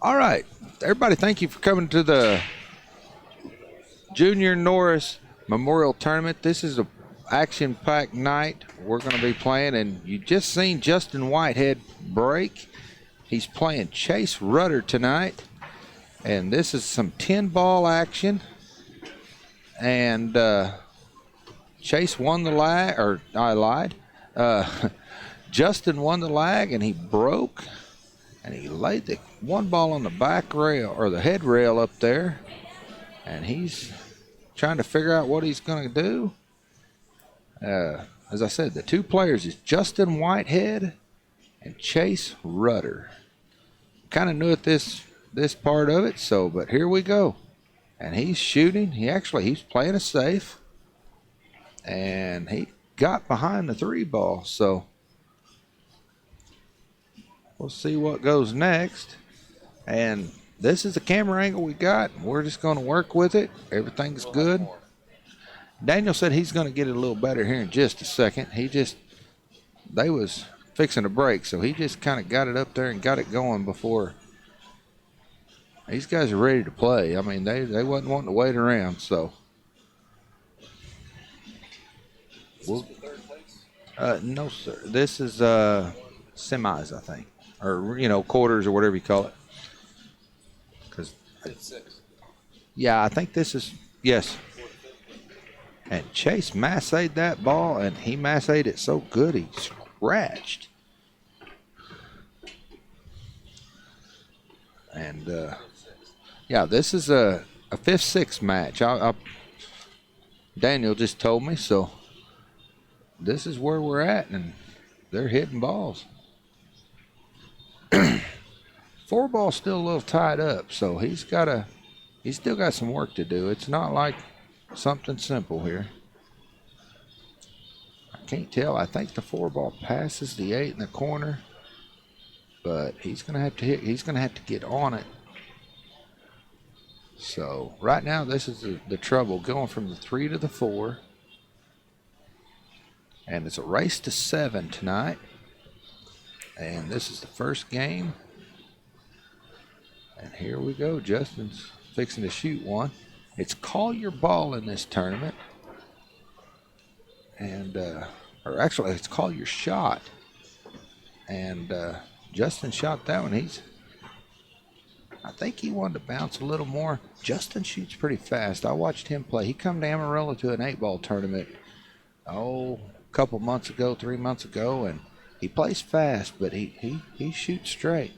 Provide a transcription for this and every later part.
All right, everybody, thank you for coming to the Junior Norris Memorial Tournament. This is a action-packed night. We're going to be playing, and you just seen Justin Whitehead break. He's playing Chase Rudder tonight, and this is some 10-ball action. And Chase won the lag, or I lied. Justin won the lag, and he broke. And he laid the one ball on the back rail, or the head rail up there. And he's trying to figure out what he's going to do. As I said, the two players is Justin Whitehead and Chase Rudder. Kind of new at this part of it, but here we go. And he's shooting. He's playing it safe. And he got behind the 3-ball, so we'll see what goes next. And this is the camera angle we got. We're just going to work with it. Everything's good. Daniel said he's going to get it a little better here in just a second. They was fixing a break, so he just kind of got it up there and got it going before. These guys are ready to play. I mean, they wasn't wanting to wait around, so. No, sir. This is semis, I think. Or, quarters or whatever you call it. Yeah, I think this is, yes. And Chase massayed that ball, and he massayed it so good he scratched. And, yeah, this is a 5-6 match. Daniel just told me, so this is where we're at, and they're hitting balls. 4-ball's still a little tied up, so he's still got some work to do. It's not like something simple here. I can't tell. I think the 4-ball passes the 8 in the corner, but he's gonna have to hit. He's gonna have to get on it. So right now, this is the trouble, going from the 3 to the 4, and it's a race to 7 tonight. And this is the first game. And here we go. Justin's fixing to shoot one. It's call your ball in this tournament. And, or actually, it's call your shot. And Justin shot that one. I think he wanted to bounce a little more. Justin shoots pretty fast. I watched him play. He come to Amarillo to an 8-ball tournament, a couple months ago, 3 months ago, and he plays fast, but he shoots straight.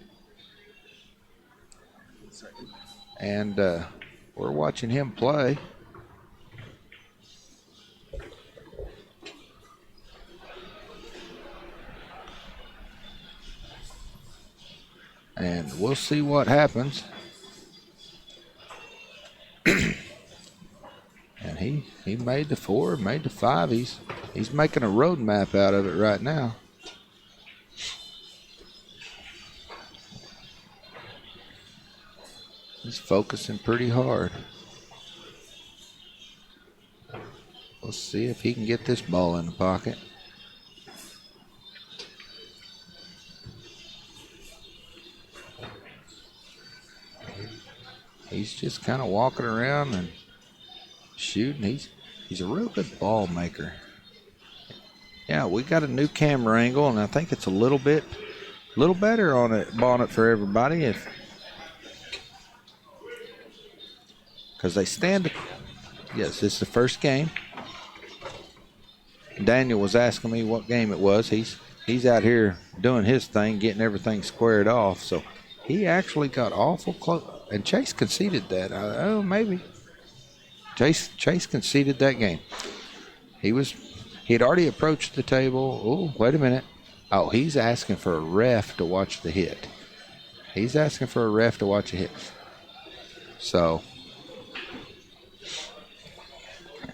And we're watching him play. And we'll see what happens. And he made the 4, made the 5. He's making a road map out of it right now. He's focusing pretty hard. We'll see if he can get this ball in the pocket. He's just kind of walking around and shooting. He's a real good ball maker. Yeah, we got a new camera angle, and I think it's a little better on it for everybody. Because they stand. Yes, this is the first game. Daniel was asking me what game it was. He's out here doing his thing, getting everything squared off. So he actually got awful close. And Chase conceded that. Maybe. Chase conceded that game. He had already approached the table. Oh, wait a minute. Oh, he's asking for a ref to watch the hit. He's asking for a ref to watch a hit. So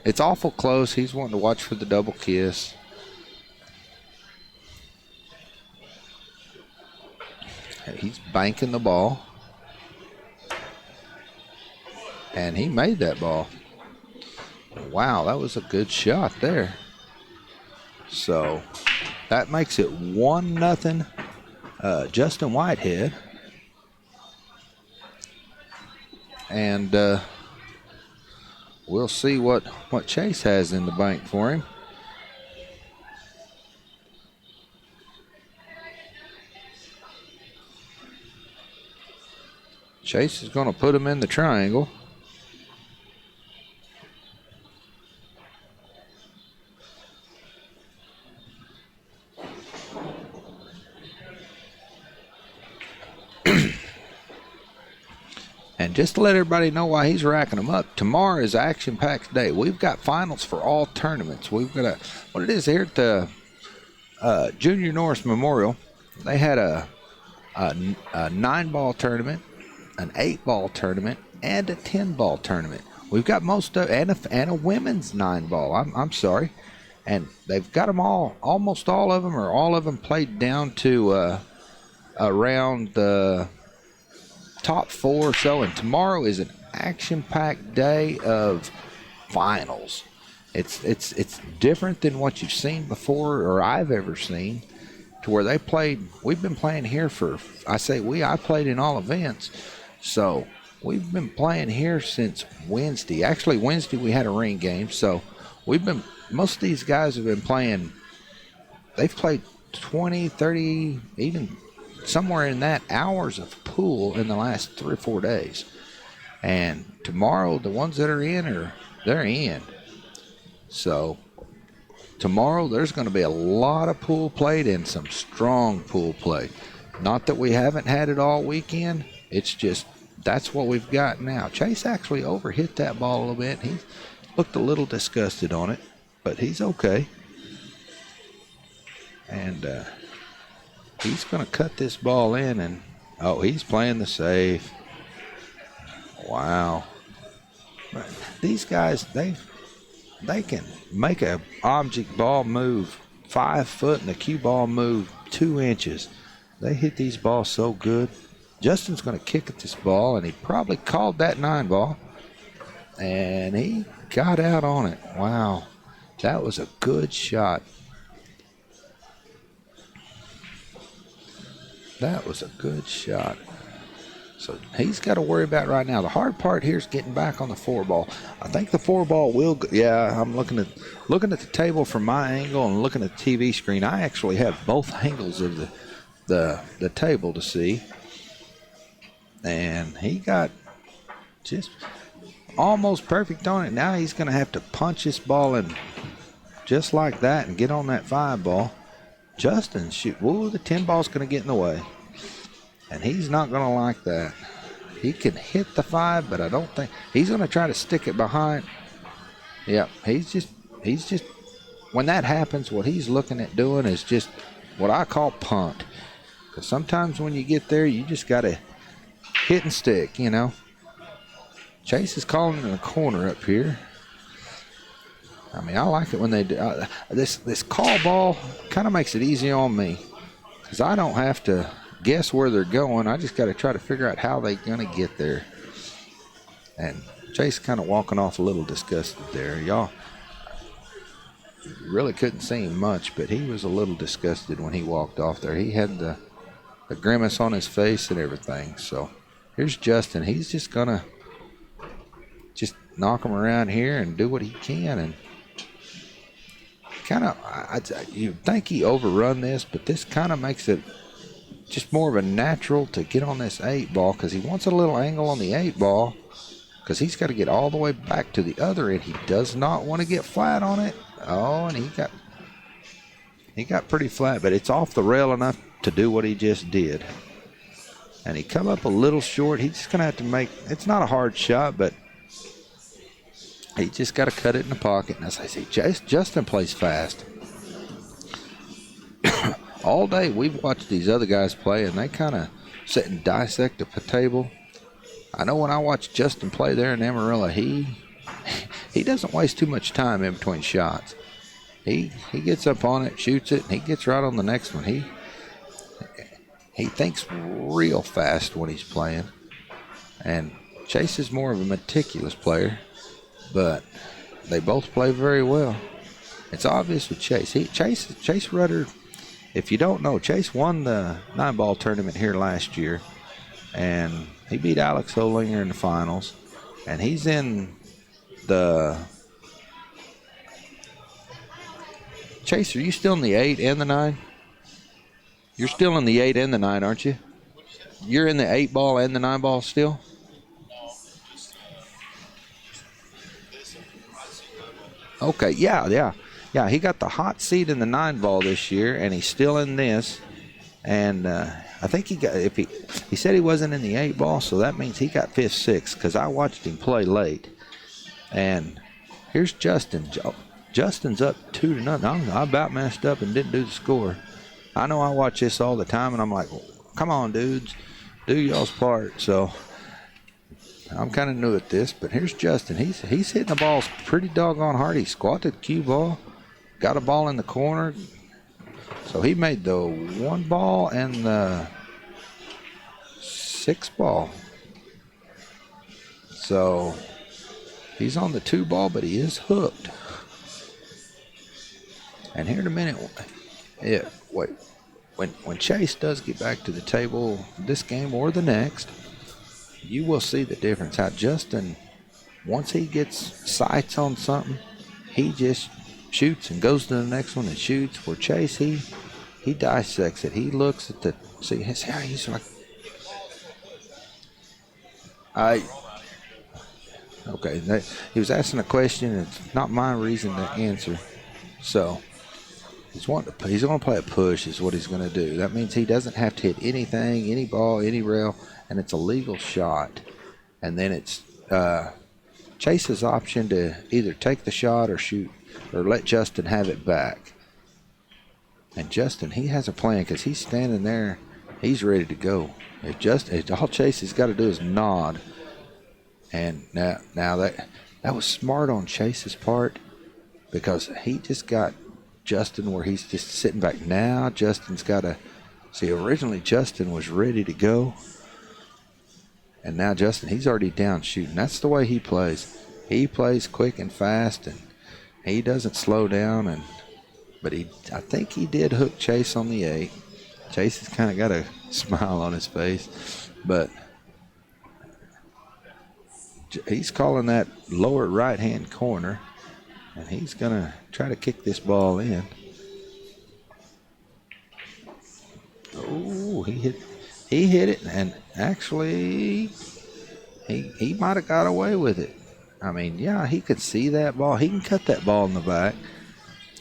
it's awful close. He's wanting to watch for the double kiss. He's banking the ball. And he made that ball. Wow, that was a good shot there. So that makes it 1-0 Justin Whitehead. and we'll see what Chase has in the bank for him. Chase is going to put him in the triangle. And just to let everybody know why he's racking them up, tomorrow is action-packed day. We've got finals for all tournaments. We've got what it is here at the Junior Norris Memorial. They had a 9-ball tournament, an 8-ball tournament, and a 10-ball tournament. We've got most of and a women's 9-ball. I'm sorry, and they've got them all, almost all of them, or all of them played down to around the top 4 or so. And tomorrow is an action-packed day of finals. It's different than what you've seen before or I've ever seen. To where they played, we've been playing here for, I played in all events. So we've been playing here since Wednesday. Actually, Wednesday we had a ring game. So most of these guys have been playing, they've played 20, 30, even somewhere in that hours of pool in the last 3 or 4 days. And tomorrow, the ones that are in, they're in. So tomorrow there's going to be a lot of pool played and some strong pool play. Not that we haven't had it all weekend. It's just that's what we've got now. Chase actually overhit that ball a little bit. He looked a little disgusted on it, but he's okay. And he's going to cut this ball in, and he's playing the safe. Wow. These guys, they can make an object ball move 5 foot and a cue ball move 2 inches. They hit these balls so good. Justin's going to kick at this ball, and he probably called that 9-ball, and he got out on it. Wow. That was a good shot. That was a good shot. So he's got to worry about right now. The hard part here is getting back on the 4-ball. I think the 4-ball will go. Yeah, I'm looking at the table from my angle and looking at the TV screen. I actually have both angles of the table to see. And he got just almost perfect on it. Now he's going to have to punch this ball in just like that and get on that 5-ball. Justin shoot. Whoa, the 10-ball's going to get in the way. And he's not going to like that. He can hit the 5, but I don't think he's going to try to stick it behind. Yeah, he's just when that happens, what he's looking at doing is just what I call punt. Because sometimes when you get there, you just got to hit and stick, you know. Chase is calling in the corner up here. I mean, I like it when they do. This call ball kind of makes it easy on me because I don't have to guess where they're going. I just got to try to figure out how they're going to get there. And Chase kind of walking off a little disgusted there. Y'all really couldn't see him much, but he was a little disgusted when he walked off there. He had the grimace on his face and everything. So here's Justin. He's just going to just knock him around here and do what he can. And kind of, you think he overrun this, but this kind of makes it just more of a natural to get on this 8-ball because he wants a little angle on the 8-ball because he's got to get all the way back to the other end. He does not want to get flat on it. Oh, and he got pretty flat, but it's off the rail enough to do what he just did. And he come up a little short. He's just going to have to make, it's not a hard shot, but he just got to cut it in the pocket. And as I say, Justin plays fast. All day we've watched these other guys play, and they kind of sit and dissect the table. I know when I watch Justin play there in Amarillo, he doesn't waste too much time in between shots. He gets up on it, shoots it, and he gets right on the next one. He thinks real fast when he's playing. And Chase is more of a meticulous player, but they both play very well. It's obvious with Chase. Chase Rudder, if you don't know, Chase won the 9-ball tournament here last year. and he beat Alex Holinger in the finals, and he's in the Chase. Are you still in the 8 and the 9? You're still in the 8 and the 9, aren't you? You're in the 8 ball and the 9 ball still? Okay, yeah. He got the hot seat in the 9 ball this year, and he's still in this. And I think he said he wasn't in the 8 ball, so that means he got 5th, 6th, because I watched him play late. And here's Justin. Justin's up 2-0. I about messed up and didn't do the score. I know I watch this all the time, and I'm like, come on, dudes, do y'all's part. So I'm kind of new at this, but here's Justin. He's hitting the balls pretty doggone hard. He squatted cue ball, got a ball in the corner. So he made the 1 ball and the 6 ball. So he's on the 2 ball, but he is hooked. And here in a minute, when Chase does get back to the table this game or the next, you will see the difference. How Justin, once he gets sights on something, he just shoots and goes to the next one and shoots. Where Chase, he dissects it. He looks at he's like, okay, he was asking a question. It's not my reason to answer. So he's going to play a push is what he's going to do. That means he doesn't have to hit anything, any ball, any rail, and it's a legal shot. And then it's Chase's option to either take the shot or shoot or let Justin have it back. And Justin, he has a plan because he's standing there. He's ready to go. If all Chase has got to do is nod. And now that was smart on Chase's part because he just got Justin where he's just sitting back. Now Justin's got to see. Originally Justin was ready to go, and now Justin, he's already down shooting. That's the way he plays. He plays quick and fast, and he doesn't slow down. But I think he did hook Chase on the 8. Chase has kind of got a smile on his face, but he's calling that lower right-hand corner, and he's going to try to kick this ball in. Oh, he hit it, and actually he might have got away with it. I mean, yeah, he could see that ball. He can cut that ball in the back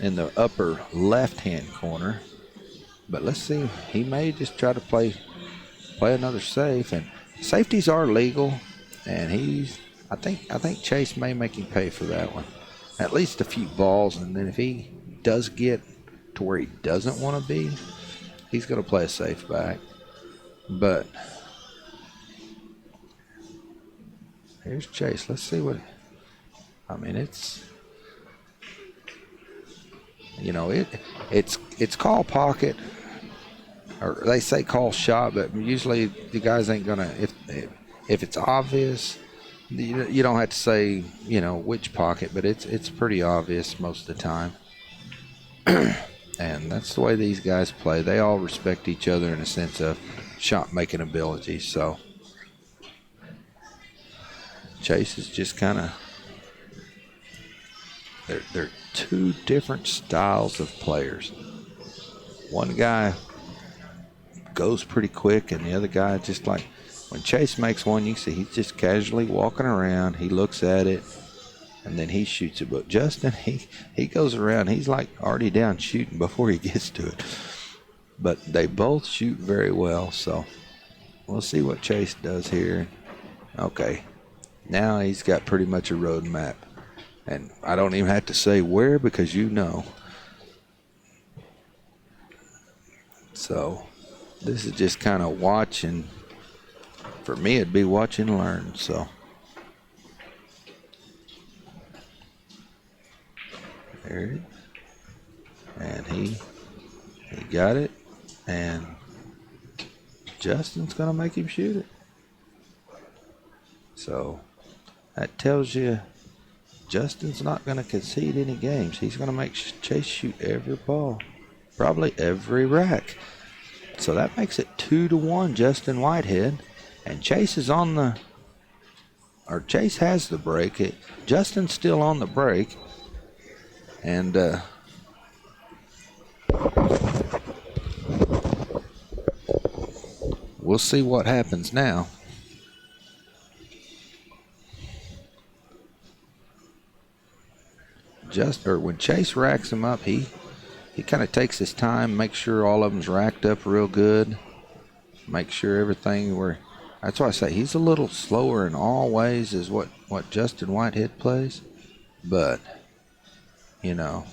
in the upper left-hand corner. But let's see. He may just try to play another safe, and safeties are legal, and I think Chase may make him pay for that one. At least a few balls, and then if he does get to where he doesn't want to be, he's going to play a safe back. But here's Chase. Let's see what. I mean, it's call pocket, or they say call shot, but usually the guys ain't gonna. If it's obvious, you don't have to say which pocket, but it's pretty obvious most of the time. And that's the way these guys play. They all respect each other in a sense of shot making ability. So Chase is just kind of. They're two different styles of players. One guy goes pretty quick, and the other guy just like when Chase makes one, you see he's just casually walking around. He looks at it, and then he shoots it. But Justin, he goes around. He's like already down shooting before he gets to it. But they both shoot very well, so we'll see what Chase does here. Okay, now he's got pretty much a road map. And I don't even have to say where because So this is just kind of watching. For me, it'd be watch and learn. So there it is. And he got it. And Justin's going to make him shoot it. So that tells you Justin's not going to concede any games. He's going to make Chase shoot every ball, probably every rack. So that makes it 2-1 Justin Whitehead. And Chase is on the, or Chase has the break. Justin's still on the break. And we'll see what happens now. When Chase racks him up, he kind of takes his time, makes sure all of them's racked up real good, make sure everything that's why I say he's a little slower in all ways is what Justin Whitehead plays, but you know,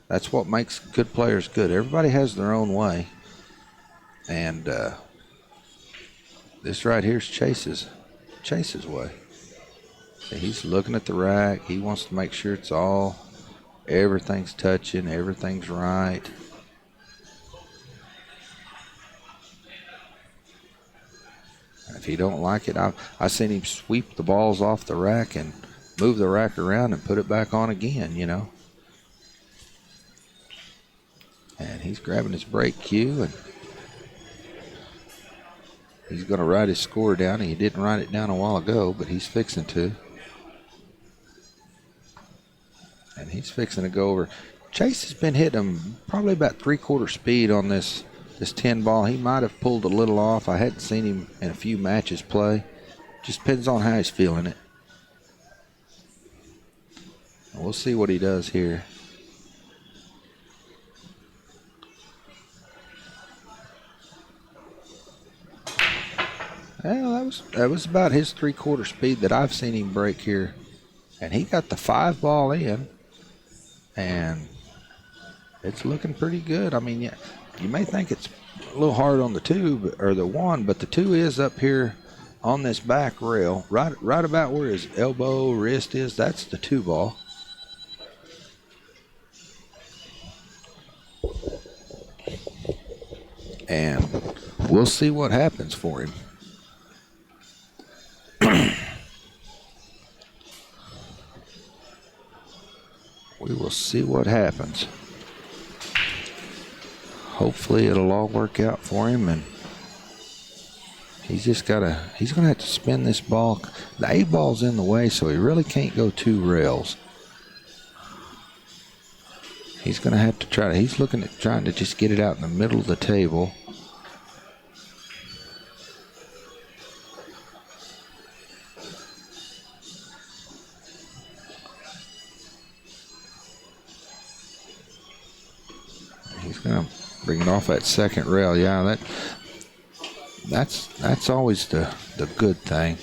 that's what makes good players good. Everybody has their own way, and this right here is Chase's way. He's looking at the rack. He wants to make sure everything's touching, everything's right. If he don't like it, I've seen him sweep the balls off the rack and move the rack around and put it back on again, you know. And he's grabbing his break cue, and he's going to write his score down. He didn't write it down a while ago, but he's fixing to. And he's fixing to go over. Chase has been hitting him probably about 3/4 speed on this 10 ball. He might have pulled a little off. I hadn't seen him in a few matches play. Just depends on how he's feeling it. And we'll see what he does here. Well, that was about his 3/4 speed that I've seen him break here. And he got the 5 ball in. And it's looking pretty good. I mean, yeah, you may think it's a little hard on the 2 or the 1, but the 2 is up here on this back rail, right about where his elbow, wrist is. That's the 2 ball. And we'll see what happens for him. We will see what happens. Hopefully it'll all work out for him, and he's gonna have to spin this ball. The 8 ball's in the way, so he really can't go 2 rails. He's gonna have to he's looking at trying to just get it out in the middle of the table. He's gonna bring it off that second rail. Yeah, that's always the good thing.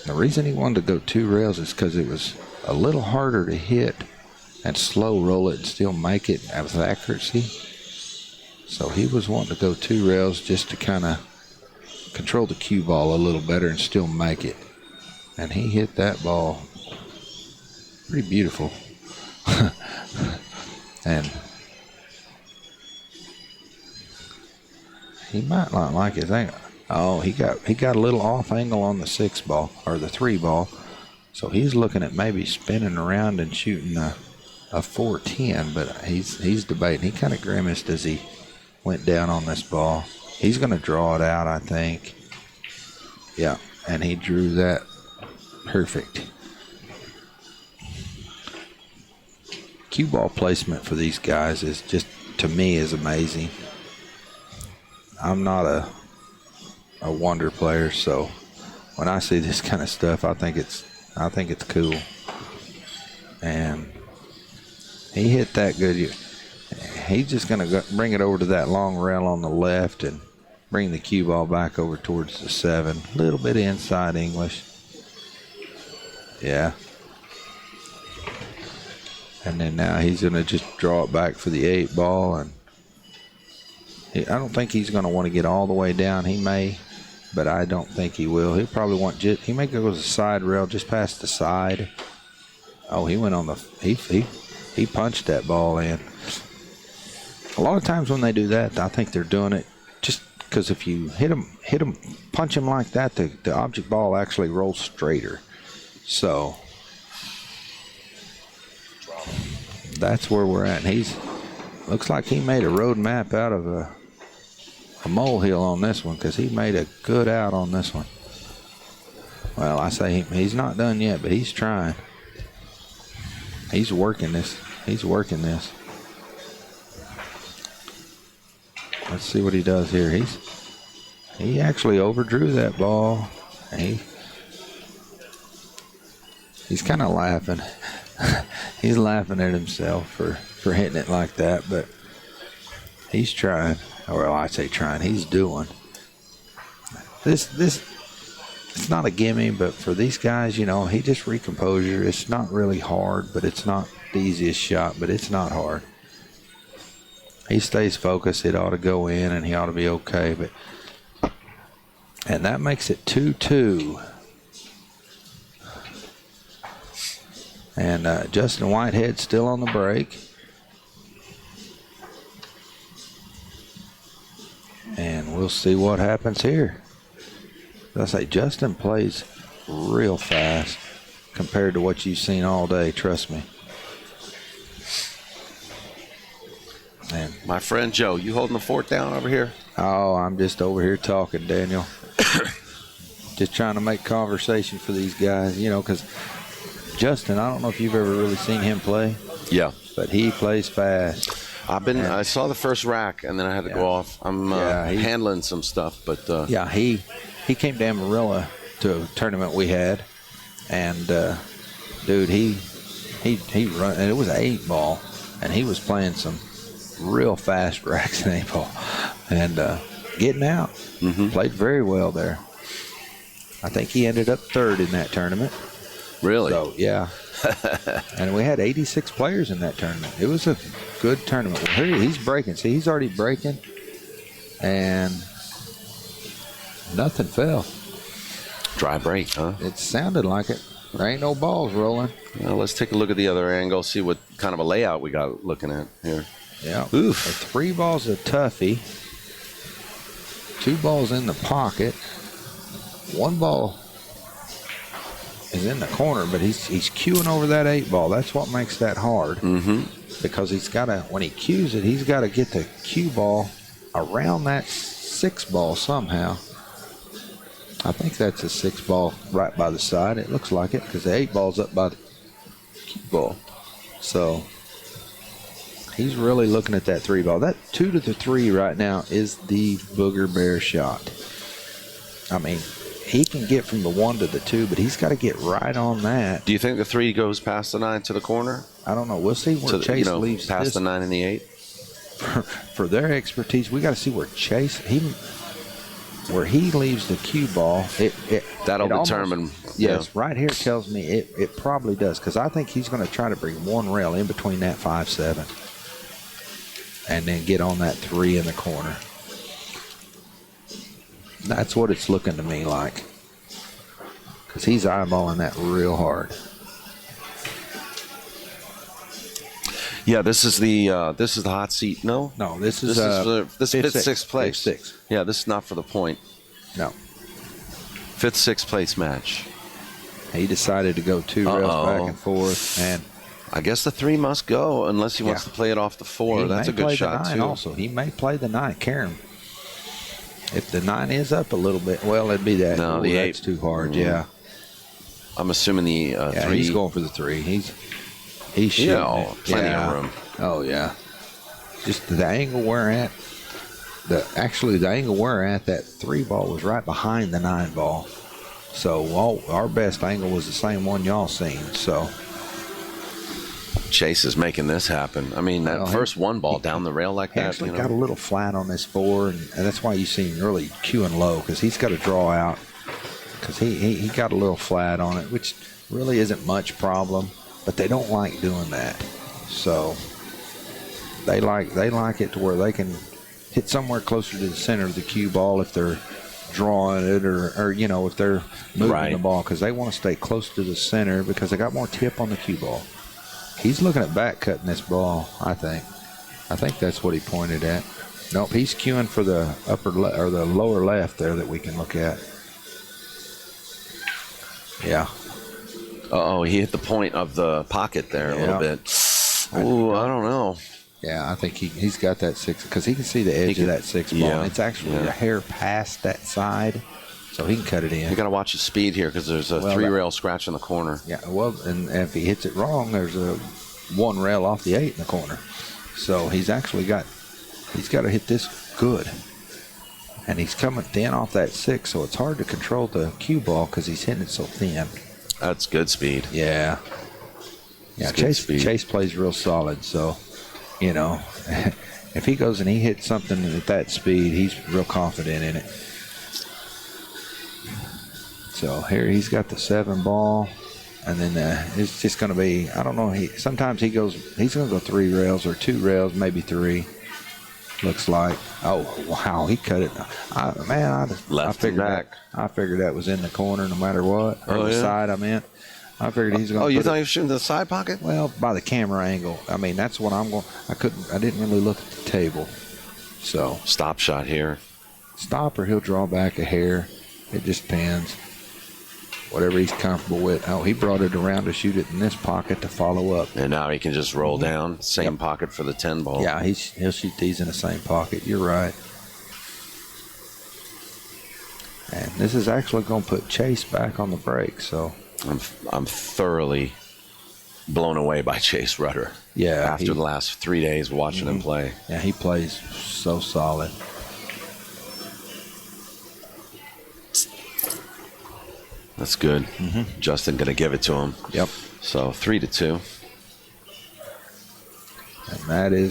The reason he wanted to go 2 rails is because it was a little harder to hit and slow roll it and still make it with accuracy. So he was wanting to go 2 rails just to kind of control the cue ball a little better and still make it. And he hit that ball pretty beautiful. And he might not like his angle. Oh, he got a little off angle on the 6 ball or the 3 ball. So he's looking at maybe spinning around and shooting a 410, but he's debating. He kind of grimaced as he went down on this ball. He's going to draw it out, I think. Yeah, and he drew that perfect. Cue ball placement for these guys is just, to me, is amazing. I'm not a wonder player, so when I see this kind of stuff, I think it's cool. And he hit that good. He's just going to bring it over to that long rail on the left and bring the cue ball back over towards the 7. A little bit inside English. Yeah. And then now he's going to just draw it back for the 8 ball. And I don't think he's going to want to get all the way down. He may, but I don't think he will. He'll probably want he may go to the side rail just past the side. Oh, he went on the he punched that ball in. A lot of times when they do that, I think they're doing it just because if you hit them, punch them like that, the object ball actually rolls straighter. So that's where we're at. And looks like he made a road map out of a molehill on this one because he made a good out on this one. Well, I say he's not done yet, but he's trying. He's working this. He's working this. Let's see what he does here. He actually overdrew that ball. He's kind of laughing. He's laughing at himself for hitting it like that, but he's trying. Or I say trying. He's doing. This it's not a gimme, but for these guys, you know, he just recomposure. It's not really hard, but it's not the easiest shot, but it's not hard. He stays focused. It ought to go in, and he ought to be okay. And that makes it 2-2. And Justin Whitehead still on the break. And we'll see what happens here. As I say, Justin plays real fast compared to what you've seen all day, trust me. And my friend Joe, you holding the fort down over here? Oh, I'm just over here talking, Daniel. Just trying to make conversation for these guys, you know, because Justin, I don't know if you've ever really seen him play. Yeah. But he plays fast. I saw the first rack, and then I had to go off. I'm handling some stuff, but yeah, he came to Amarillo to a tournament we had, and dude, he run, and it was an 8-ball, and he was playing some real fast racks in 8-ball, and getting out. Played very well there. I think he ended up 3rd in that tournament. Really? So yeah. And we had 86 players in that tournament. It was a good tournament. Well, here he's breaking. See, he's already breaking, and nothing fell. Dry break, huh? It sounded like it. There ain't no balls rolling. Well, let's take a look at the other angle, see what kind of a layout we got looking at here. Yeah. Oof. 3 balls a toughie. 2 balls in the pocket. 1 ball is in the corner, but he's cueing over that 8-ball. That's what makes that hard. Because he's got to, when he cues it, he's got to get the cue ball around that 6-ball somehow. I think that's a 6-ball right by the side. It looks like it because the 8-ball's up by the cue ball. So he's really looking at that 3-ball. That 2 to the 3 right now is the booger bear shot. I mean, he can get from the 1 to the 2, but he's got to get right on that. Do you think the 3 goes past the 9 to the corner? I don't know. We'll see where Chase leaves past the 9 and the 8. For their expertise, we got to see where Chase where he leaves the cue ball. That'll determine. Yes, right here tells me it probably does, because I think he's going to try to bring 1 rail in between that 5-7, and then get on that 3 in the corner. That's what it's looking to me like, because he's eyeballing that real hard. Yeah, this is the hot seat. No, this is fifth, sixth place. Fifth, sixth. Yeah, this is not for the point. No. 5th, 6th place match. He decided to go 2 rails back and forth, and I guess the 3 must go unless he wants to play it off the 4. That's a good shot too. Also, he may play the 9. Karen. If the 9 is up a little bit, well, it'd be that. No, the 8's too hard. Yeah. I'm assuming the 3. He's going for the 3. He's shooting plenty of room. Oh yeah. Just the angle we're at. The angle we're at, that 3-ball was right behind the 9-ball. So our best angle was the same one y'all seen. So Chase is making this happen. I mean, that first 1-ball down the rail like that. Actually got a little flat on this 4, and that's why you see him really cueing low, because he's got to draw out, because he got a little flat on it, which really isn't much problem, but they don't like doing that. So they like it to where they can hit somewhere closer to the center of the cue ball if they're drawing it, or you know, if they're moving the ball, because they want to stay close to the center because they got more tip on the cue ball. He's looking at back cutting this ball, I think. I think that's what he pointed at. Nope, he's cueing for the or the lower left there that we can look at. Yeah. Uh-oh, he hit the point of the pocket there a little bit. Ooh, I don't know. Yeah, I think he's got that 6 because he can see the edge of that 6 ball. And it's actually a hair past that side, so he can cut it in. You got to watch his speed here because there's a 3-rail scratch in the corner. Yeah, well, and if he hits it wrong, there's a 1 rail off the 8 in the corner. So he's got to hit this good. And he's coming thin off that 6, so it's hard to control the cue ball because he's hitting it so thin. That's good speed. Yeah. Yeah, Chase plays real solid, so, you know, if he goes and he hits something at that speed, he's real confident in it. So here he's got the 7 ball, and then it's just going to be, I don't know, sometimes he's going to go 3 rails or 2 rails, maybe 3. Looks like. Oh, wow, he cut it. I figured that was in the corner no matter what, or the side I meant. I figured he's going to. Oh, you thought he was shooting the side pocket? Well, by the camera angle. I mean, that's what I'm going. I didn't really look at the table. So. Stop shot here. Stop, or he'll draw back a hair. It just depends. Whatever he's comfortable with. Oh, he brought it around to shoot it in this pocket to follow up. And now he can just roll down. Same pocket for the 10 ball. Yeah, he'll shoot these in the same pocket. You're right. And this is actually going to put Chase back on the break. So I'm thoroughly blown away by Chase Rudder. Yeah. After the last 3 days watching him play. Yeah, he plays so solid. That's good. Justin going to give it to him. Yep. So 3-2. And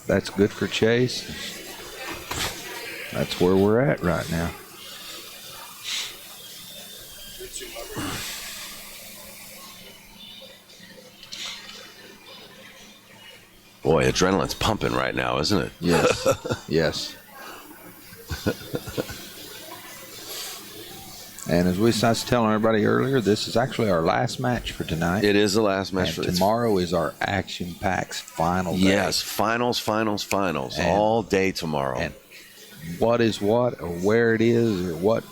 that's good for Chase. That's where we're at right now. Boy, adrenaline's pumping right now, isn't it? Yes. Yes. And as we was telling everybody earlier, this is actually our last match for tonight. It is the last match. And tomorrow is our action-packed final day. Yes, finals, all day tomorrow. And what is what, or where it is, or what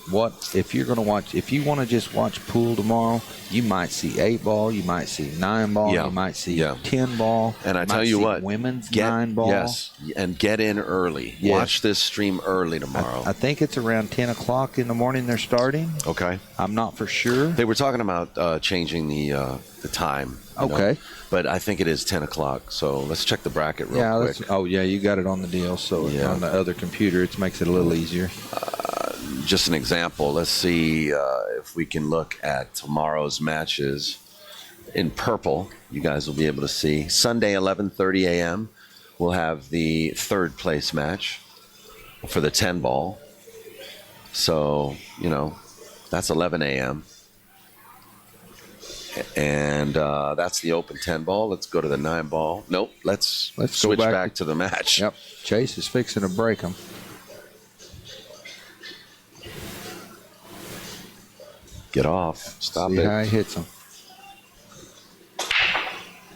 if you're going to watch, if you want to just watch pool tomorrow, you might see 8 ball, you might see 9 ball, you might see 10 ball. And I tell you what, women's 9 ball. Yes, and get in early. Yes. Watch this stream early tomorrow. I think it's around 10 o'clock in the morning they're starting. Okay. I'm not for sure. They were talking about changing the time. Okay. Know? But I think it is 10 o'clock, so let's check the bracket real quick. Oh, yeah, you got it on the deal, so on the other computer, it makes it a little easier. Just an example, let's see if we can look at tomorrow's matches. In purple, you guys will be able to see. Sunday, 11:30 a.m., we'll have the 3rd place match for the 10 ball. So, that's 11 a.m. And that's the open 10 ball. Let's go to the 9 ball. Nope. Let's switch back to the match. Yep. Chase is fixing to break them. Get off. Stop it. See how he hits them.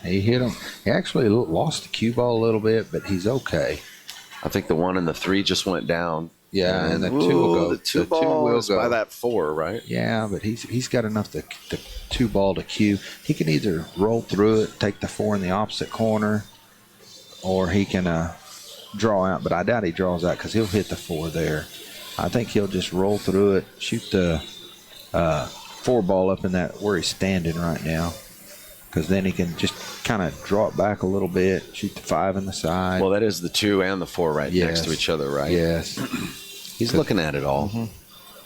He hit him. He actually lost the cue ball a little bit, but he's okay. I think the 1 and the 3 just went down. Yeah, and the 2 will go. The 2 will go by that 4, right? Yeah, but he's got enough the 2 ball to cue. He can either roll through it, take the 4 in the opposite corner, or he can draw out. But I doubt he draws out because he'll hit the 4 there. I think he'll just roll through it, shoot the 4 ball up in that where he's standing right now, because then he can just kind of draw it back a little bit, shoot the 5 in the side. Well, that is the 2 and the 4 next to each other, right? Yes. He's looking at it all.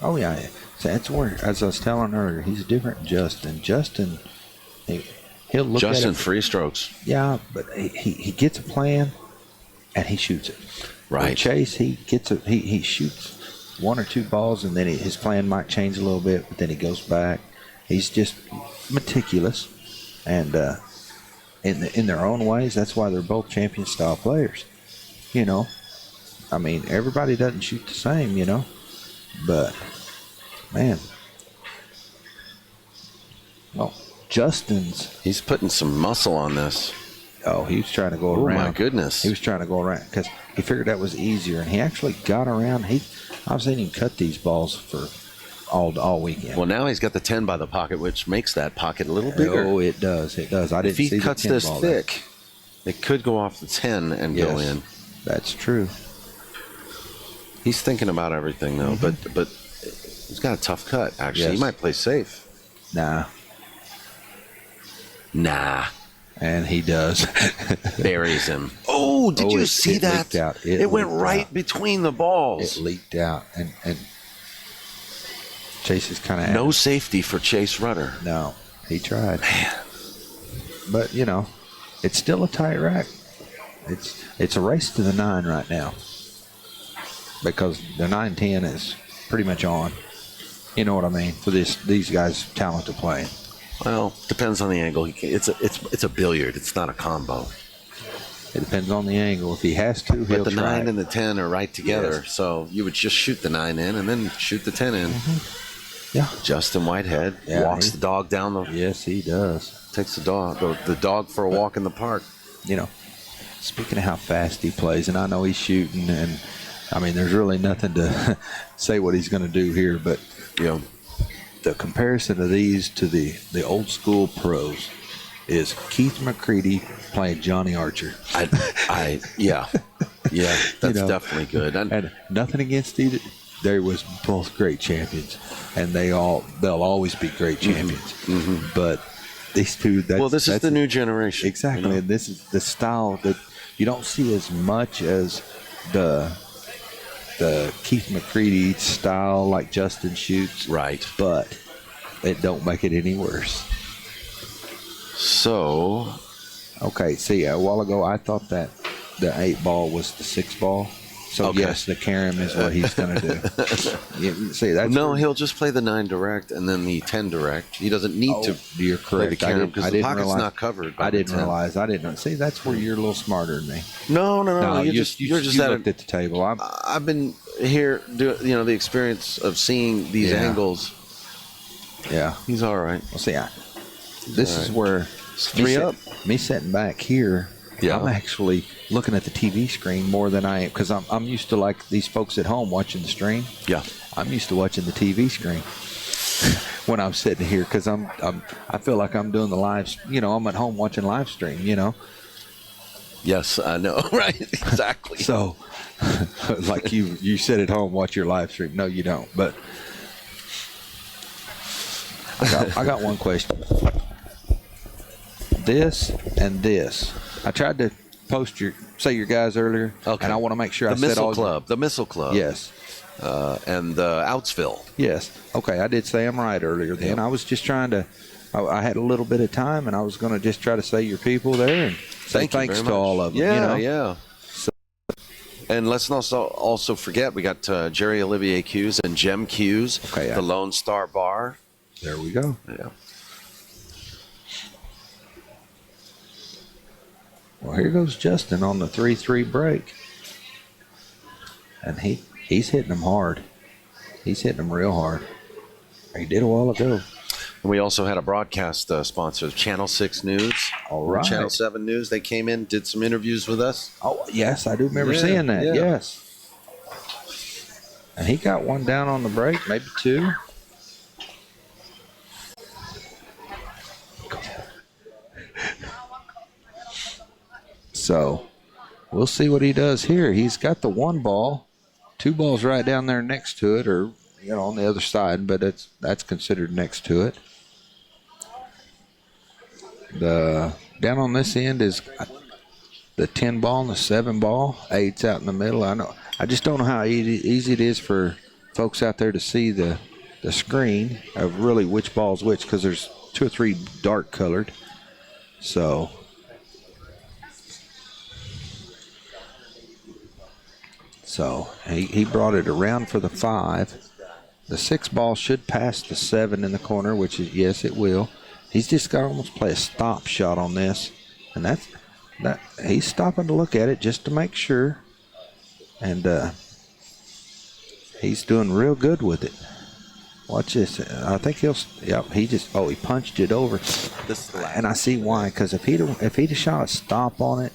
Oh, yeah. So that's where, as I was telling earlier, he's different than Justin. Justin, he'll look at it. Justin free strokes. Yeah, but he gets a plan, and he shoots it. Right. With Chase, he shoots 1 or 2 balls, and then his plan might change a little bit, but then he goes back. He's just meticulous, and in their own ways, that's why they're both champion-style players. I mean, everybody doesn't shoot the same, but, man. Well, he's putting some muscle on this. Oh, he was trying to go around. Oh, my goodness. He was trying to go around because he figured that was easier, and he actually got around. I've seen him cut these balls for all weekend. Well, now he's got the 10 by the pocket, which makes that pocket a little bigger. Oh, it does. It does. I didn't see the 10 ball If he cuts this thick, It could go off the 10 and go Yes. in. That's true. He's thinking about everything, though. But he's got a tough cut, actually. Yes. He might play safe. Nah. And he does. Buries him. Oh, did you see it that? leaked out. It went leaked right out. between the balls. It leaked out. And Chase is kind of No safety for Chase Rudder. No, he tried. Man. But, you know, it's still a tight rack. It's a race to the 9 right now. Because the 9-10 is pretty much on. You know what I mean? For these guys' talent to play. Well, depends on the angle. It's a billiard. It's not a combo. It depends on the angle. If he has to, he'll But the try 9 it. and the 10 are right together. Yes. So you would just shoot the 9 in and then shoot the 10 in. Yeah. Justin Whitehead walks the dog down the. Yes, he does. Takes the dog for a walk in the park. You know, speaking of how fast he plays, and I know he's shooting, and I mean, there's really nothing to say what he's going to do here, but You know, the comparison of these to the old school pros is Keith McCready playing Johnny Archer. yeah, that's You know, definitely good. And nothing against either. They was both great champions, and they'll always be great champions. But these two, This is the new generation. Exactly, you know? and this is the style that you don't see as much as the Keith McCready style like Justin shoots. Right. But it don't make it any worse. So, okay, see, a while ago I thought that the 8 ball was the 6 ball. So Okay. yes, the carom is what he's going to do. See, that's no, he'll just play the 9 direct and then the 10 direct. He doesn't need to You're play the correct. carom because the pocket's not covered. By I the didn't 10. realize. I didn't know. See, that's where you're a little smarter than me. No. No, You're just you at looked at the table. I've been here, the experience of seeing these angles. Yeah. He's all right. Well, see, this is where It's 3 up. Me sitting back here. Yeah. I'm actually looking at the TV screen more than I am because I'm used to like these folks at home watching the stream. Yeah. I'm used to watching the TV screen when I'm sitting here because I feel like I'm doing the live. You know, I'm at home watching live stream. You know. Yes, I know. Right. Exactly. So, like you sit at home watch your live stream. No, you don't. But I got one question. This and this. I tried to post your guys earlier, Okay. and I want to make sure the I said Missile all. Club. The Missile Club. Yes, and Outsville. yes. Okay, I did say I'm right earlier. Then I was just trying to. I had a little bit of time, and I was going to just try to say your people there and say Thank you thanks very to much. all of them. Yeah, you know? yeah. And let's not also forget we got Jerry Olivier Hughes and Jem Hughes, Okay, the Lone Star Bar. There we go. Yeah. Well, here goes Justin on the 3-3 break, and he's hitting them hard. He's hitting them real hard. He did a while ago. And we also had a broadcast sponsor, Channel 6 News. All right. Channel 7 News. They came in, did some interviews with us. Oh, yes, I do remember Yeah, seeing that. yeah. Yes. And he got one down on the break, maybe 2. So we'll see what he does here. He's got the 1 ball, 2 balls right down there next to it, or on the other side, but that's considered next to it. The down on this end is the 10 ball and the 7 ball. 8's out in the middle. I just don't know how easy it is for folks out there to see the screen of really which ball's which because there's 2 or 3 dark colored. So he brought it around for the 5. The 6 ball should pass the 7 in the corner, which is, yes, it will. He's just got to almost play a stop shot on this. And that he's stopping to look at it just to make sure. And he's doing real good with it. Watch this. I think he punched it over. And I see why, because if he'd shot a stop on it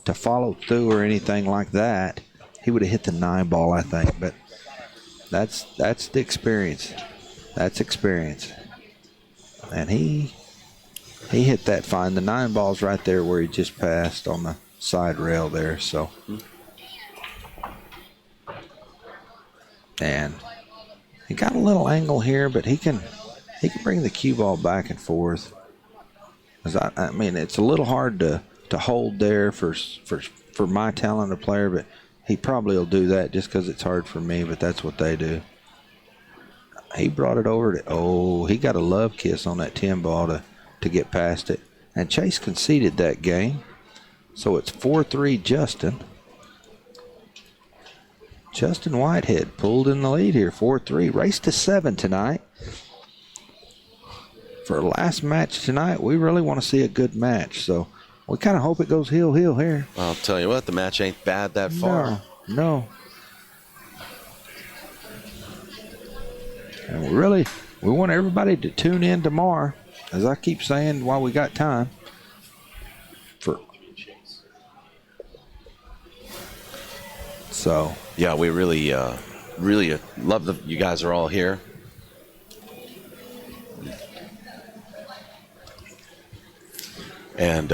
to follow through or anything like that, he would have hit the 9 ball, I think. But that's the experience. That's experience. And he hit that fine. The 9 ball's right there where he just passed on the side rail there. So, and he got a little angle here, but he can bring the cue ball back and forth. I mean, it's a little hard to hold there for my talented player, but he probably will do that just because it's hard for me. But that's what they do. He brought it over to, he got a love kiss on that 10 ball to get past it. And Chase conceded that game. So it's 4-3 Justin. Justin Whitehead pulled in the lead here, 4-3. Race to 7 tonight. For our last match tonight, we really want to see a good match. So we kind of hope it goes heel here. I'll tell you what, the match ain't bad that far. No. And we want everybody to tune in tomorrow, as I keep saying while we got time. So yeah, we really love that you guys are all here. And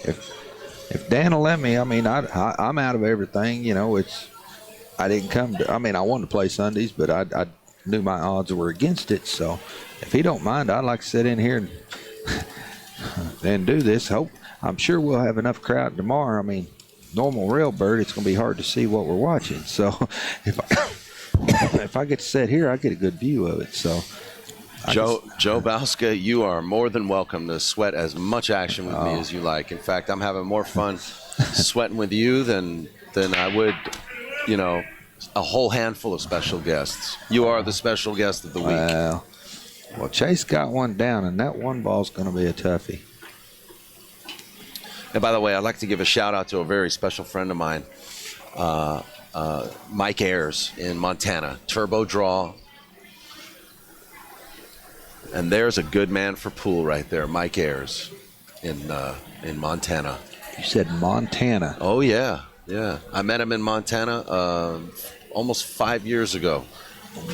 if Dan will let me, I mean, I'm out of everything. You know, I didn't come to. I mean, I wanted to play Sundays, but I knew my odds were against it. So if he don't mind, I'd like to sit in here and do this. I'm sure we'll have enough crowd tomorrow. I mean, normal railbird, it's going to be hard to see what we're watching. So if I get to sit here, I get a good view of it. So. Joe Bouzka, you are more than welcome to sweat as much action with me as you like. In fact, I'm having more fun sweating with you than I would, you know, a whole handful of special guests. You are the special guest of the week. Well, Chase got one down, and that 1 ball's going to be a toughie. And by the way, I'd like to give a shout out to a very special friend of mine, Mike Ayers in Montana. Turbo draw. And there's a good man for pool right there, Mike Ayers in Montana. You said Montana. Oh, yeah. I met him in Montana almost 5 years ago.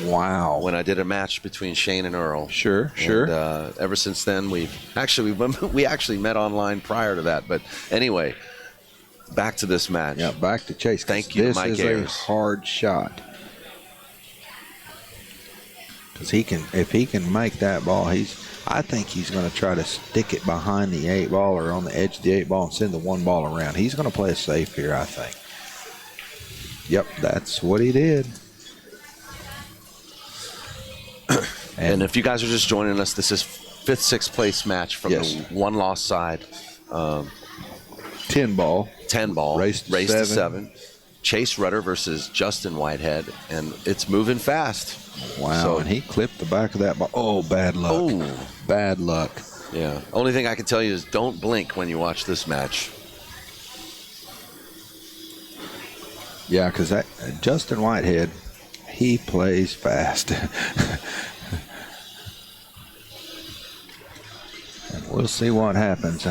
Wow. When I did a match between Shane and Earl. Sure. And ever since then, we actually met online prior to that. But anyway, back to this match. Yeah, back to Chase. Thank you, Mike Ayers. This is a hard shot. Because if he can make that ball, I think he's going to try to stick it behind the 8 ball or on the edge of the 8 ball and send the 1 ball around. He's going to play it safe here, I think. Yep, that's what he did. And if you guys are just joining us, this is 5th, 6th place match from the 1-loss side. 10 ball. 10 ball. Race to 7. Chase Rudder versus Justin Whitehead, and it's moving fast. Wow, so, and he clipped the back of that ball. Oh, bad luck. Oh. Bad luck. Yeah. Only thing I can tell you is don't blink when you watch this match. Yeah, because Justin Whitehead, he plays fast. And we'll see what happens.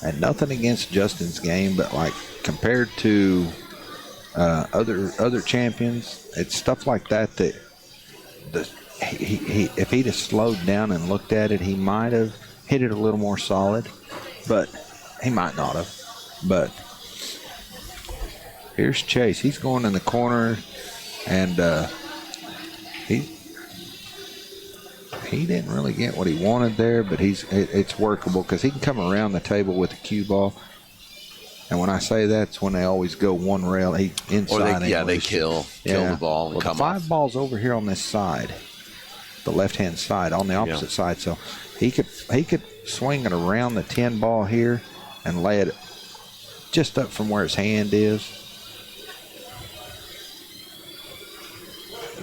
And nothing against Justin's game, but like compared to other champions, it's stuff like that he if he'd have slowed down and looked at it, he might have hit it a little more solid, but he might not have. But here's Chase. He's going in the corner, and he didn't really get what he wanted there, but it's workable because he can come around the table with the cue ball. And when I say that's when they always go one rail inside. They kill the ball and come the 5 balls over here on this side, the left-hand side, on the opposite side. So he could swing it around the 10 ball here and lay it just up from where his hand is.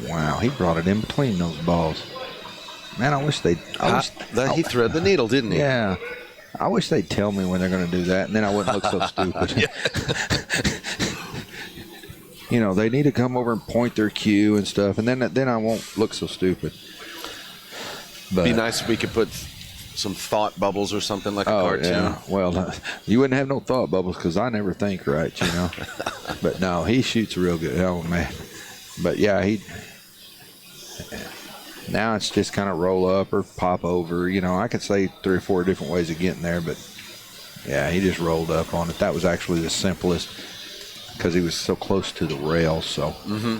Wow, he brought it in between those balls. Man, I wish they'd. He threaded the needle, didn't he? Yeah. I wish they'd tell me when they're going to do that, and then I wouldn't look so stupid. You know, they need to come over and point their cue and stuff, and then I won't look so stupid. But, be nice if we could put some thought bubbles or something like a cartoon. Yeah. Well, you wouldn't have no thought bubbles because I never think right, you know. But no, he shoots real good. Oh, man. But, yeah, Now it's just kind of roll up or pop over. You know, I could say 3 or 4 different ways of getting there, but yeah, he just rolled up on it. That was actually the simplest because he was so close to the rail. So. Mm-hmm.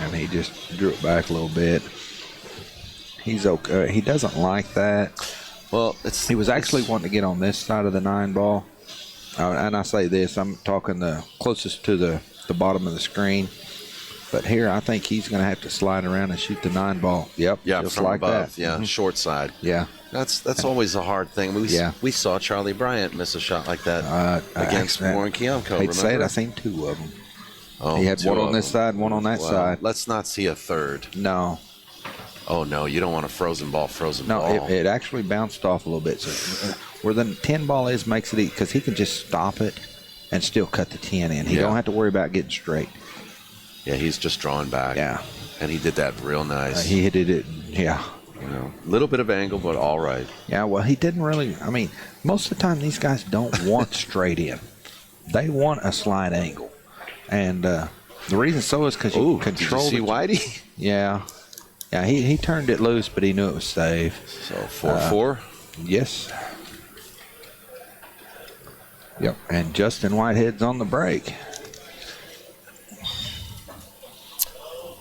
And he just drew it back a little bit. He's okay. He doesn't like that. Well, he was actually wanting to get on this side of the 9 ball. And I say this, I'm talking the closest to the bottom of the screen. But here, I think he's going to have to slide around and shoot the 9 ball. Yep, yeah, just from like above. that. Yeah, short side. Yeah. That's always a hard thing. We saw Charlie Bryant miss a shot like that against Warren Kiyanko. I'd say it. I seen 2 of them. Oh, he had one on this side, one on that side. Let's not see a third. No. Oh, no, you don't want a frozen ball. No, it actually bounced off a little bit. So where the 10 ball is makes it easy because he can just stop it and still cut the 10 in. He don't have to worry about getting straight. Yeah, he's just drawing back. Yeah. And he did that real nice. He hit it, yeah. You know, a little bit of angle, but all right. Yeah, well, he didn't really. I mean, most of the time these guys don't want straight in. They want a slight angle. And the reason so is because you control. Did you see Whitey? Yeah. Yeah, he turned it loose, but he knew it was safe. So 4-4? Yes. Yep, and Justin Whitehead's on the break.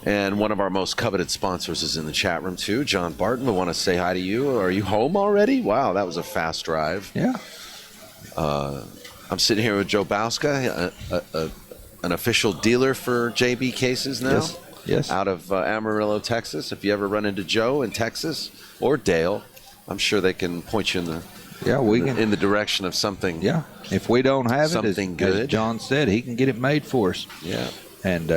And one of our most coveted sponsors is in the chat room, too. John Barton, we want to say hi to you. Are you home already? Wow, that was a fast drive. Yeah. I'm sitting here with Joe Bouzka, an official dealer for JB cases now. Yes. Out of Amarillo, Texas. If you ever run into Joe in Texas or Dale, I'm sure they can point you in the direction of something. Yeah. If we don't have something it, good, as John said, he can get it made for us. Yeah. And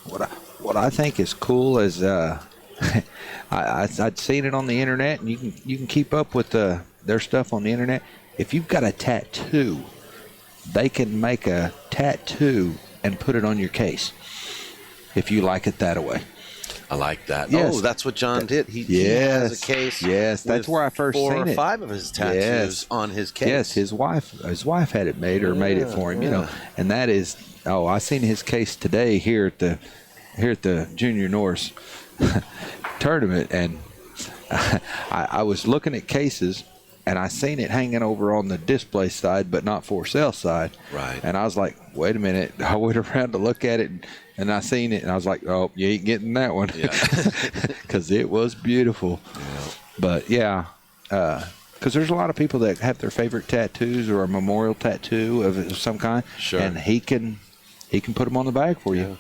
what I think is cool is I'd seen it on the internet, and you can keep up with their stuff on the internet. If you've got a tattoo, they can make a tattoo and put it on your case if you like it that way. I like that. Yes. Oh, that's what John did. He has a case. Yes, that's where I first seen it. 4 or 5 of his tattoos on his case. Yes, his wife had it made or made it for him. You know, and that is. Oh, I seen his case today here at the Junior Norris tournament, and I was looking at cases. And I seen it hanging over on the display side, but not for sale side. Right. And I was like, wait a minute. I went around to look at it, and I seen it, and I was like, oh, you ain't getting that one. Because it was beautiful. Yeah. But, yeah, because there's a lot of people that have their favorite tattoos or a memorial tattoo of some kind. Sure. And he can put them on the bag for you. Yeah.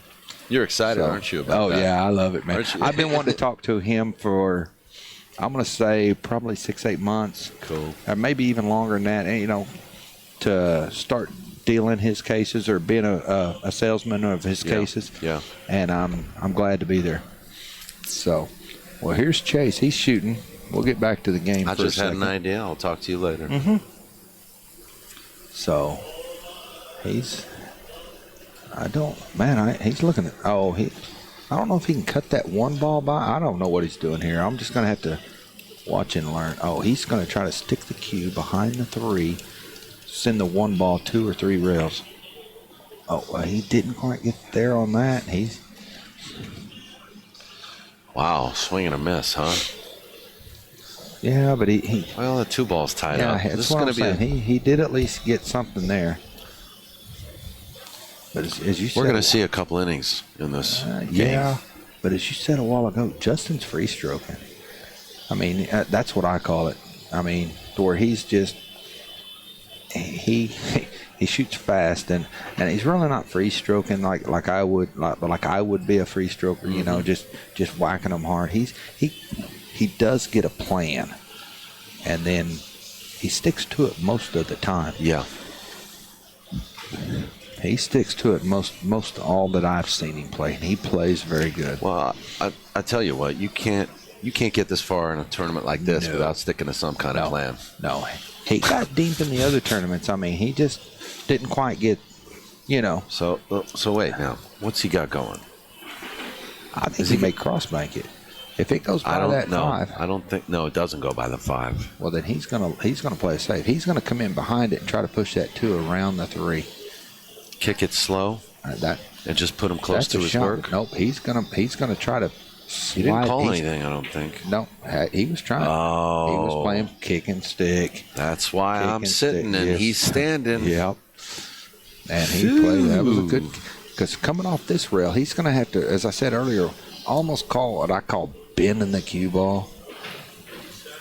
You're excited, aren't you, about that? Oh, yeah, I love it, man. I've been wanting to talk to him for – I'm going to say probably 6-8 months. Cool. Or maybe even longer than that, and, you know, to start dealing his cases or being a salesman of his cases. Yeah. And I'm glad to be there. So, well, here's Chase. He's shooting. We'll get back to the game I for a just had second. an idea. I'll talk to you later. Mm-hmm. So, he's looking at, I don't know if he can cut that 1 ball by. I don't know what he's doing here. I'm just going to have to watch and learn. Oh, he's going to try to stick the cue behind the 3, send the 1 ball 2 or 3 rails. Oh, well, he didn't quite get there on that. Wow, swing and a miss, huh? Yeah, but he well, the 2 ball's tied up. That's what I'm saying. He did at least get something there. But as you said, we're going to see a couple innings in this game. Yeah, but as you said a while ago, Justin's free stroking. I mean, that's what I call it. I mean, where he's just he shoots fast, and he's really not free stroking like I would be a free stroker. You know, just whacking them hard. He does get a plan, and then he sticks to it most of the time. Yeah. He sticks to it most all that I've seen him play, and he plays very good. Well, I tell you what, you can't get this far in a tournament like this without sticking to some kind of plan. No, he got deep in the other tournaments. I mean, he just didn't quite get, you know. So wait now, what's he got going? I think he may cross bank it. If it goes by that 5, I don't think. No, it doesn't go by the 5. Well, then he's gonna play it safe. He's gonna come in behind it and try to push that 2 around the 3. kick it slow That and just put him close that's to a his shot. work? Nope, he's gonna try to slide. He didn't call anything, I don't think. No, he was trying. He was playing kick and stick. That's why I'm and sitting stick, and yes. he's standing. Yep. And he played. That was a good. Because coming off this rail, he's going to have to, as I said earlier, almost call what I call bending the cue ball.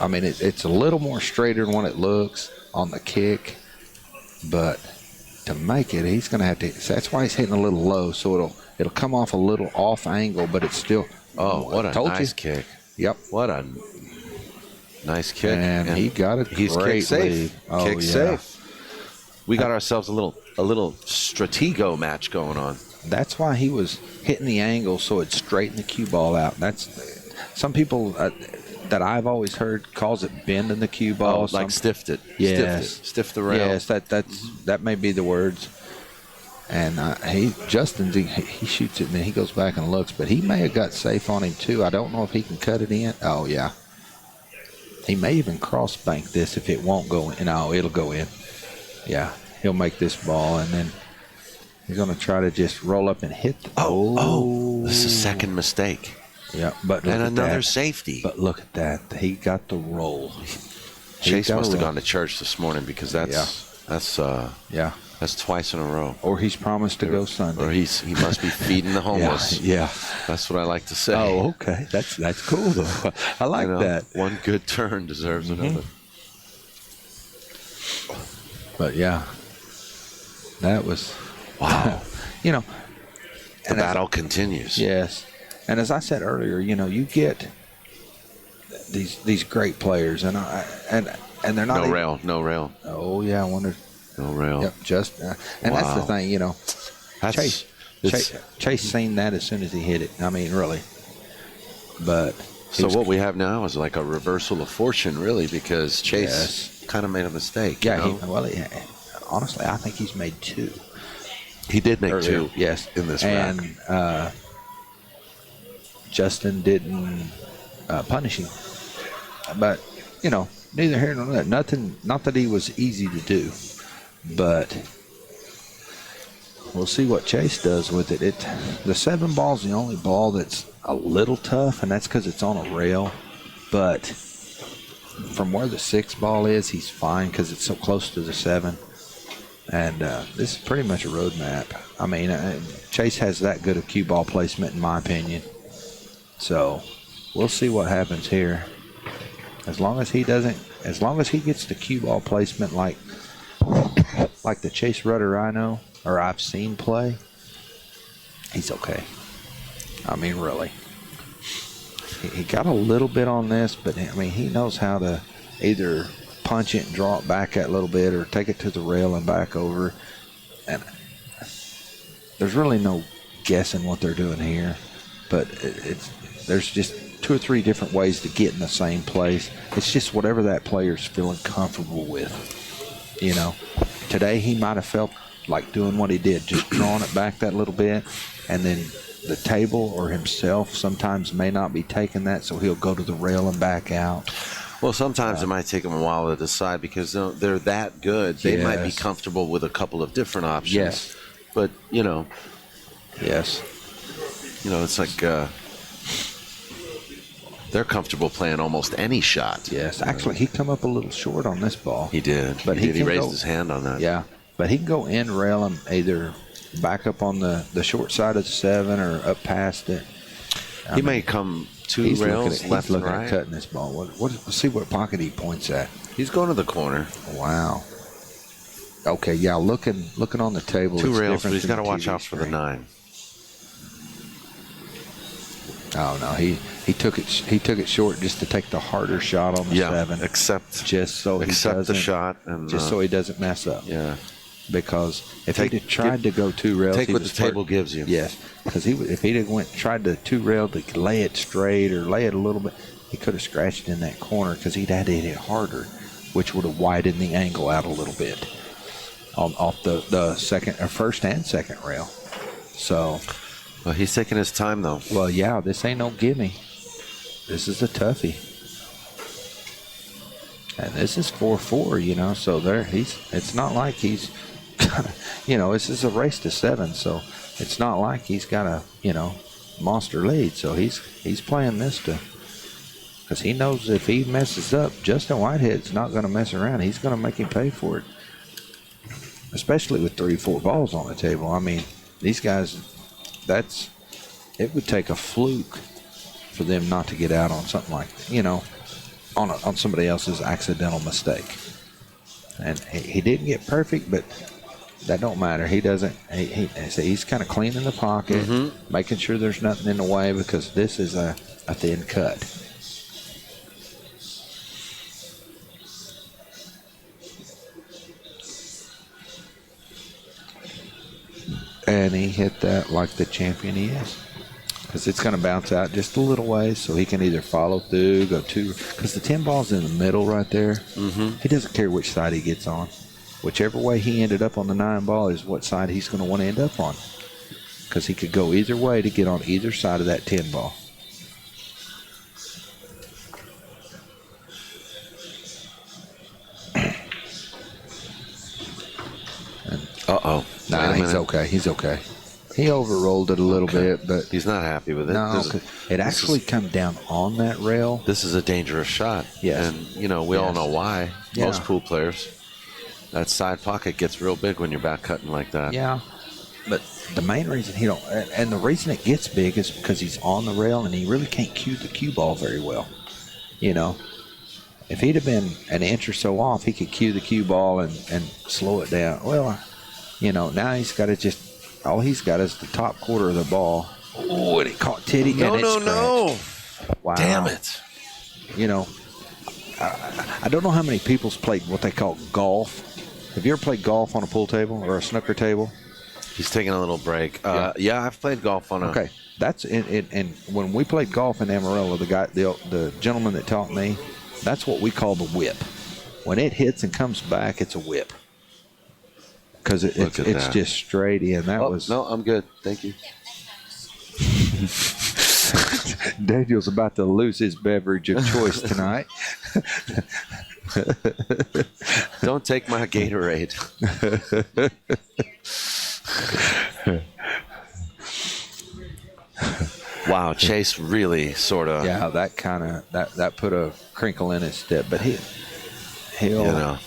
I mean, it's a little more straighter than what it looks on the kick, but to make it, he's going to have to. So that's why he's hitting a little low, so it'll come off a little off angle, but it's still. Oh, what a nice kick! Yep. What a nice kick! And he got it. He's great kick safe. lead. Oh, kick yeah. safe. We got ourselves a little stratego match going on. That's why he was hitting the angle so it straightened the cue ball out. That's some people that I've always heard calls it bending the cue ball. Oh, like stiffed it. Yes. Stiff the rail. Yes, that may be the words. And Justin, he shoots it and then he goes back and looks, but he may have got safe on him too. I don't know if he can cut it in. Oh yeah, he may even cross bank this if it won't go in. No, it'll go in. Yeah, he'll make this ball and then he's going to try to just roll up and hit. This is a second mistake. Yeah, but and another safety. But look at that. He got the roll. Chase must have gone to church this morning because that's twice in a row. Or he's promised to go Sunday. Or he must be feeding the homeless. Yeah. That's what I like to say. Oh, okay. That's cool though. I like that. One good turn deserves another. But yeah. That was wow. The battle continues. Yes. And as I said earlier, you get these great players and they're not no rail. Oh yeah, I wonder. No rail. Yep, and that's the thing, Chase seen that as soon as he hit it. I mean, really. But so what we have now is like a reversal of fortune, really, because Chase kind of made a mistake. Yeah, honestly, I think he's made two. He did make two. Yes, in this rack. And Justin didn't punish him, but neither here nor there. Nothing. Not that he was easy to do. But we'll see what Chase does with it. The 7 ball is the only ball that's a little tough, and that's because it's on a rail. But from where the 6 ball is, he's fine because it's so close to the 7. And this is pretty much a road map. I mean, Chase has that good a cue ball placement, in my opinion. So we'll see what happens here. As long as he gets the cue ball placement like the Chase Rudder I know or I've seen play, he's okay. I mean, really. He got a little bit on this, but I mean, he knows how to either punch it and draw it back that little bit or take it to the rail and back over. And there's really no guessing what they're doing here, but there's just 2 or 3 different ways to get in the same place. It's just whatever that player's feeling comfortable with. Today he might have felt like doing what he did, just drawing it back that little bit, and then the table or himself sometimes may not be taking that, so he'll go to the rail and back out. Well, sometimes it might take them a while to decide because they're that good. They might be comfortable with a couple of different options. Yes. But, Yes. It's like they're comfortable playing almost any shot. Yes. Actually, he come up a little short on this ball. He did. But he raised his hand on that. Yeah. But he can go in rail and either back up on the short side of the 7 or up past it. He may come 2 rails left and right. He's looking at cutting this ball. Let's see what pocket he points at. He's going to the corner. Wow. Okay, yeah, looking on the table. 2 rails, but he's got to watch out for the 9. Oh no, he took it short just to take the harder shot on the 7. Accept the shot and just so he doesn't mess up. Yeah. Because if he'd have tried to go 2 rails, take what the table gives you. Yes, because if he'd have tried to 2 rail to lay it straight or lay it a little bit, he could have scratched in that corner because he'd had to hit it harder, which would have widened the angle out a little bit off the first and second rail. So. Well, he's taking his time though. Well, yeah, this ain't no gimme. This is a toughie. And this is 4-4, so it's not like he's this is a race to 7, so it's not like he's got a, monster lead. So he's playing this because he knows if he messes up, Justin Whitehead's not going to mess around. He's going to make him pay for it, especially with 3-4 balls on the table. I mean, these guys, it would take a fluke for them not to get out on something like, on somebody else's accidental mistake. And he didn't get perfect, but that don't matter. He doesn't. He's kind of cleaning the pocket, making sure there's nothing in the way, because this is a thin cut. And he hit that like the champion he is. Because it's going to bounce out just a little ways, so he can either follow through, go 2. Because the 10 ball's in the middle right there. He doesn't care which side he gets on. Whichever way he ended up on the 9 ball is what side he's going to want to end up on. Because he could go either way to get on either side of that 10 ball. Uh-oh. Nah, he's okay. He's okay. He overrolled it a little bit, but he's not happy with it. No, it actually come down on that rail. This is a dangerous shot. Yes. And, we all know why. Yeah. Most pool players, that side pocket gets real big when you're back cutting like that. Yeah. But the main reason he don't, and the reason it gets big is because he's on the rail and he really can't cue the cue ball very well. If he'd have been an inch or so off, he could cue the cue ball and slow it down. Well, now he's got to all he's got is the top quarter of the ball. Oh, and it caught Titty. No. Wow. Damn it. I don't know how many people's played what they call golf. Have you ever played golf on a pool table or a snooker table? He's taking a little break. Yeah, I've played golf on a... Okay. That's and when we played golf in Amarillo, the gentleman that taught me, that's what we call the whip. When it hits and comes back, it's a whip. Because it's just straight in. No, I'm good. Thank you. Daniel's about to lose his beverage of choice tonight. Don't take my Gatorade. Wow, Chase really sort of... Yeah, that put a crinkle in his step. But he'll...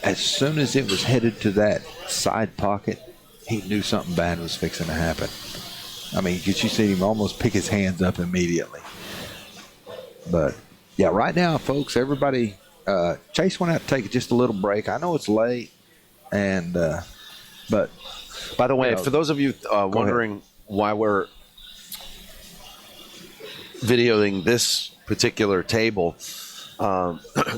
as soon as it was headed to that side pocket, he knew something bad was fixing to happen. I mean, you see him almost pick his hands up immediately. But, yeah, right now, folks, everybody, Chase went out to take just a little break. I know it's late, and but... By the way, for those of you wondering why we're videoing this particular table...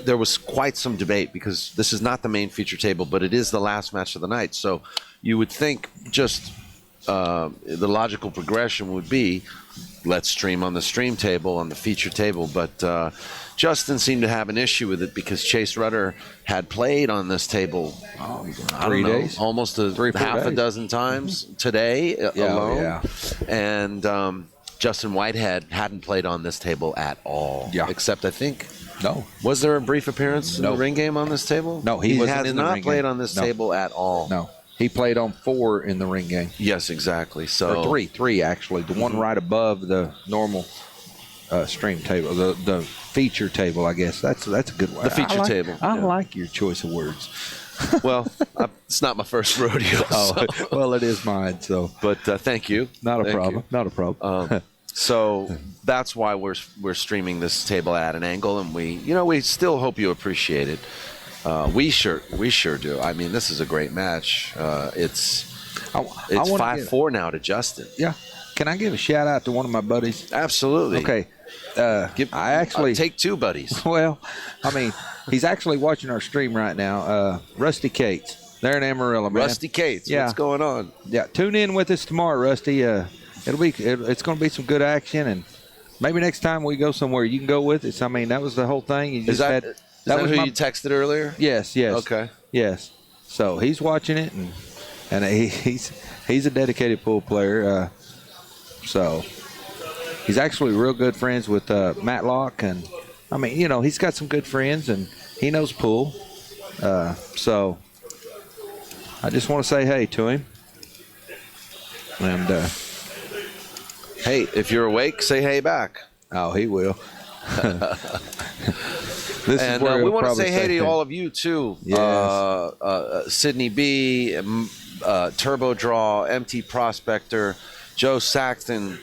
there was quite some debate because this is not the main feature table, but it is the last match of the night. So you would think just the logical progression would be let's stream on the stream table, on the feature table. But Justin seemed to have an issue with it because Chase Rudder had played on this table 3 days, almost half a dozen times today alone. Yeah. And Justin Whitehead hadn't played on this table at all, except I think... No. Was there a brief appearance in the ring game on this table? No, he wasn't in the ring game. Has not played on this table at all. No. He played on 4 in the ring game. Yes, exactly. So or three actually. The one right above the normal stream table, the feature table, I guess. That's a good one. The feature table. I like your choice of words. Well, it's not my first rodeo. Well, it is mine. So, but thank you. Not a problem. Not a problem. So that's why we're streaming this table at an angle, and we still hope you appreciate it. We sure do. I mean, this is a great match. It's 5-4 now to Justin. Yeah. Can I give a shout out to one of my buddies? Absolutely. Okay. I actually take 2 buddies. Well, I mean, he's actually watching our stream right now. Rusty Cates, there in Amarillo, man. Rusty Cates, what's going on? Yeah, tune in with us tomorrow, Rusty. It's going to be some good action, and maybe next time we go somewhere, you can go with us. I mean, that was the whole thing. Is that who you texted earlier? Yes. Okay. Yes. So he's watching it, and he's a dedicated pool player. So he's actually real good friends with Matlock, and I mean, he's got some good friends, and he knows pool. So I just want to say hey to him. And hey, if you're awake, say hey back. Oh, he will. And we want to say hey to all of you too. Yes. Sydney B, Turbo Draw, MT Prospector, Joe Saxton,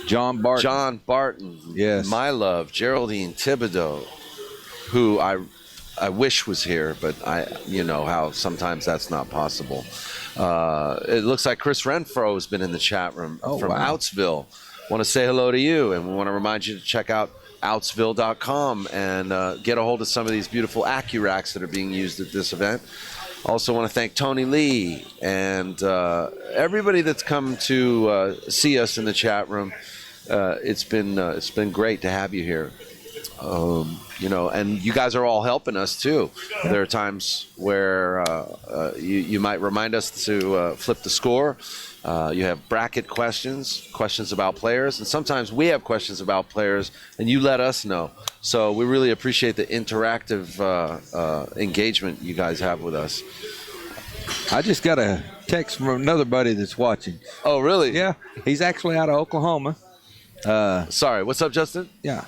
John Barton. Yes. My Love, Geraldine, Thibodeau, who I wish was here, but you know how sometimes that's not possible. It looks like Chris Renfro has been in the chat room from Outsville. Want to say hello to you, and we want to remind you to check out outsville.com and get a hold of some of these beautiful AccuRacks that are being used at this event. Also want to thank Tony Lee and everybody that's come to see us in the chat room. It's been great to have you here. You know, and you guys are all helping us too. There are times where you might remind us to flip the score. You have bracket questions about players, and sometimes we have questions about players, and you let us know. So we really appreciate the interactive engagement you guys have with us. I just got a text from another buddy that's watching. Oh, really? Yeah, he's actually out of Oklahoma. Sorry, what's up, Justin? Yeah.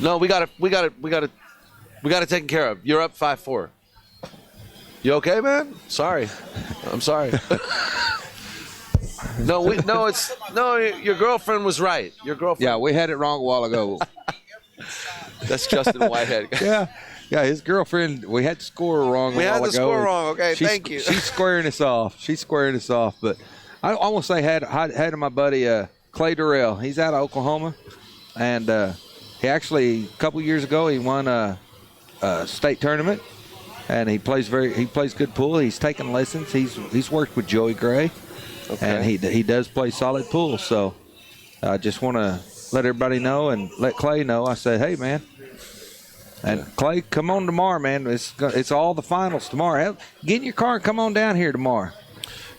No, we got it taken care of. You're up 5-4. You okay, man? Sorry. I'm sorry. No, your girlfriend was right. Your girlfriend. Yeah, we had it wrong a while ago. That's Justin Whitehead. Yeah, his girlfriend, we had the score wrong a while ago. We had the score wrong, okay, thank you. She's squaring us off. But I want to say hi to my buddy Clay Durrell. He's out of Oklahoma, and he actually, a couple years ago, he won a state tournament. And he plays good pool. He's taken lessons. He's worked with Joey Gray, and he does play solid pool. So I just want to let everybody know and let Clay know. I said, hey man, and Clay, come on tomorrow, man. It's all the finals tomorrow. Get in your car and come on down here tomorrow.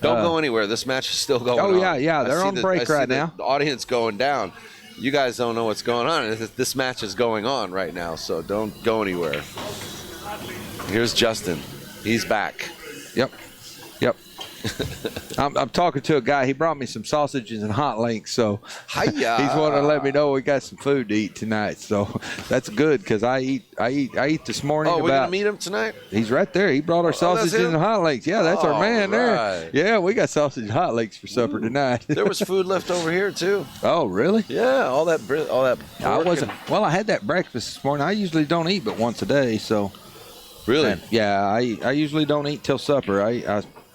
Don't go anywhere. This match is still going on. Oh yeah, they're on break right now. The audience going down. You guys don't know what's going on. This match is going on right now, so don't go anywhere. Here's Justin. He's back. Yep. I'm talking to a guy. He brought me some sausages and hot links, so he's wanting to let me know we got some food to eat tonight. So that's good because I eat this morning. Oh, we're gonna meet him tonight. He's right there. He brought our sausages and hot links. Yeah, that's our man right there. Yeah, we got sausage and hot links for supper tonight. There was food left over here too. Oh, really? Yeah, all that. I wasn't. Well, I had that breakfast this morning. I usually don't eat but once a day, so. Really? And, yeah, I usually don't eat till supper.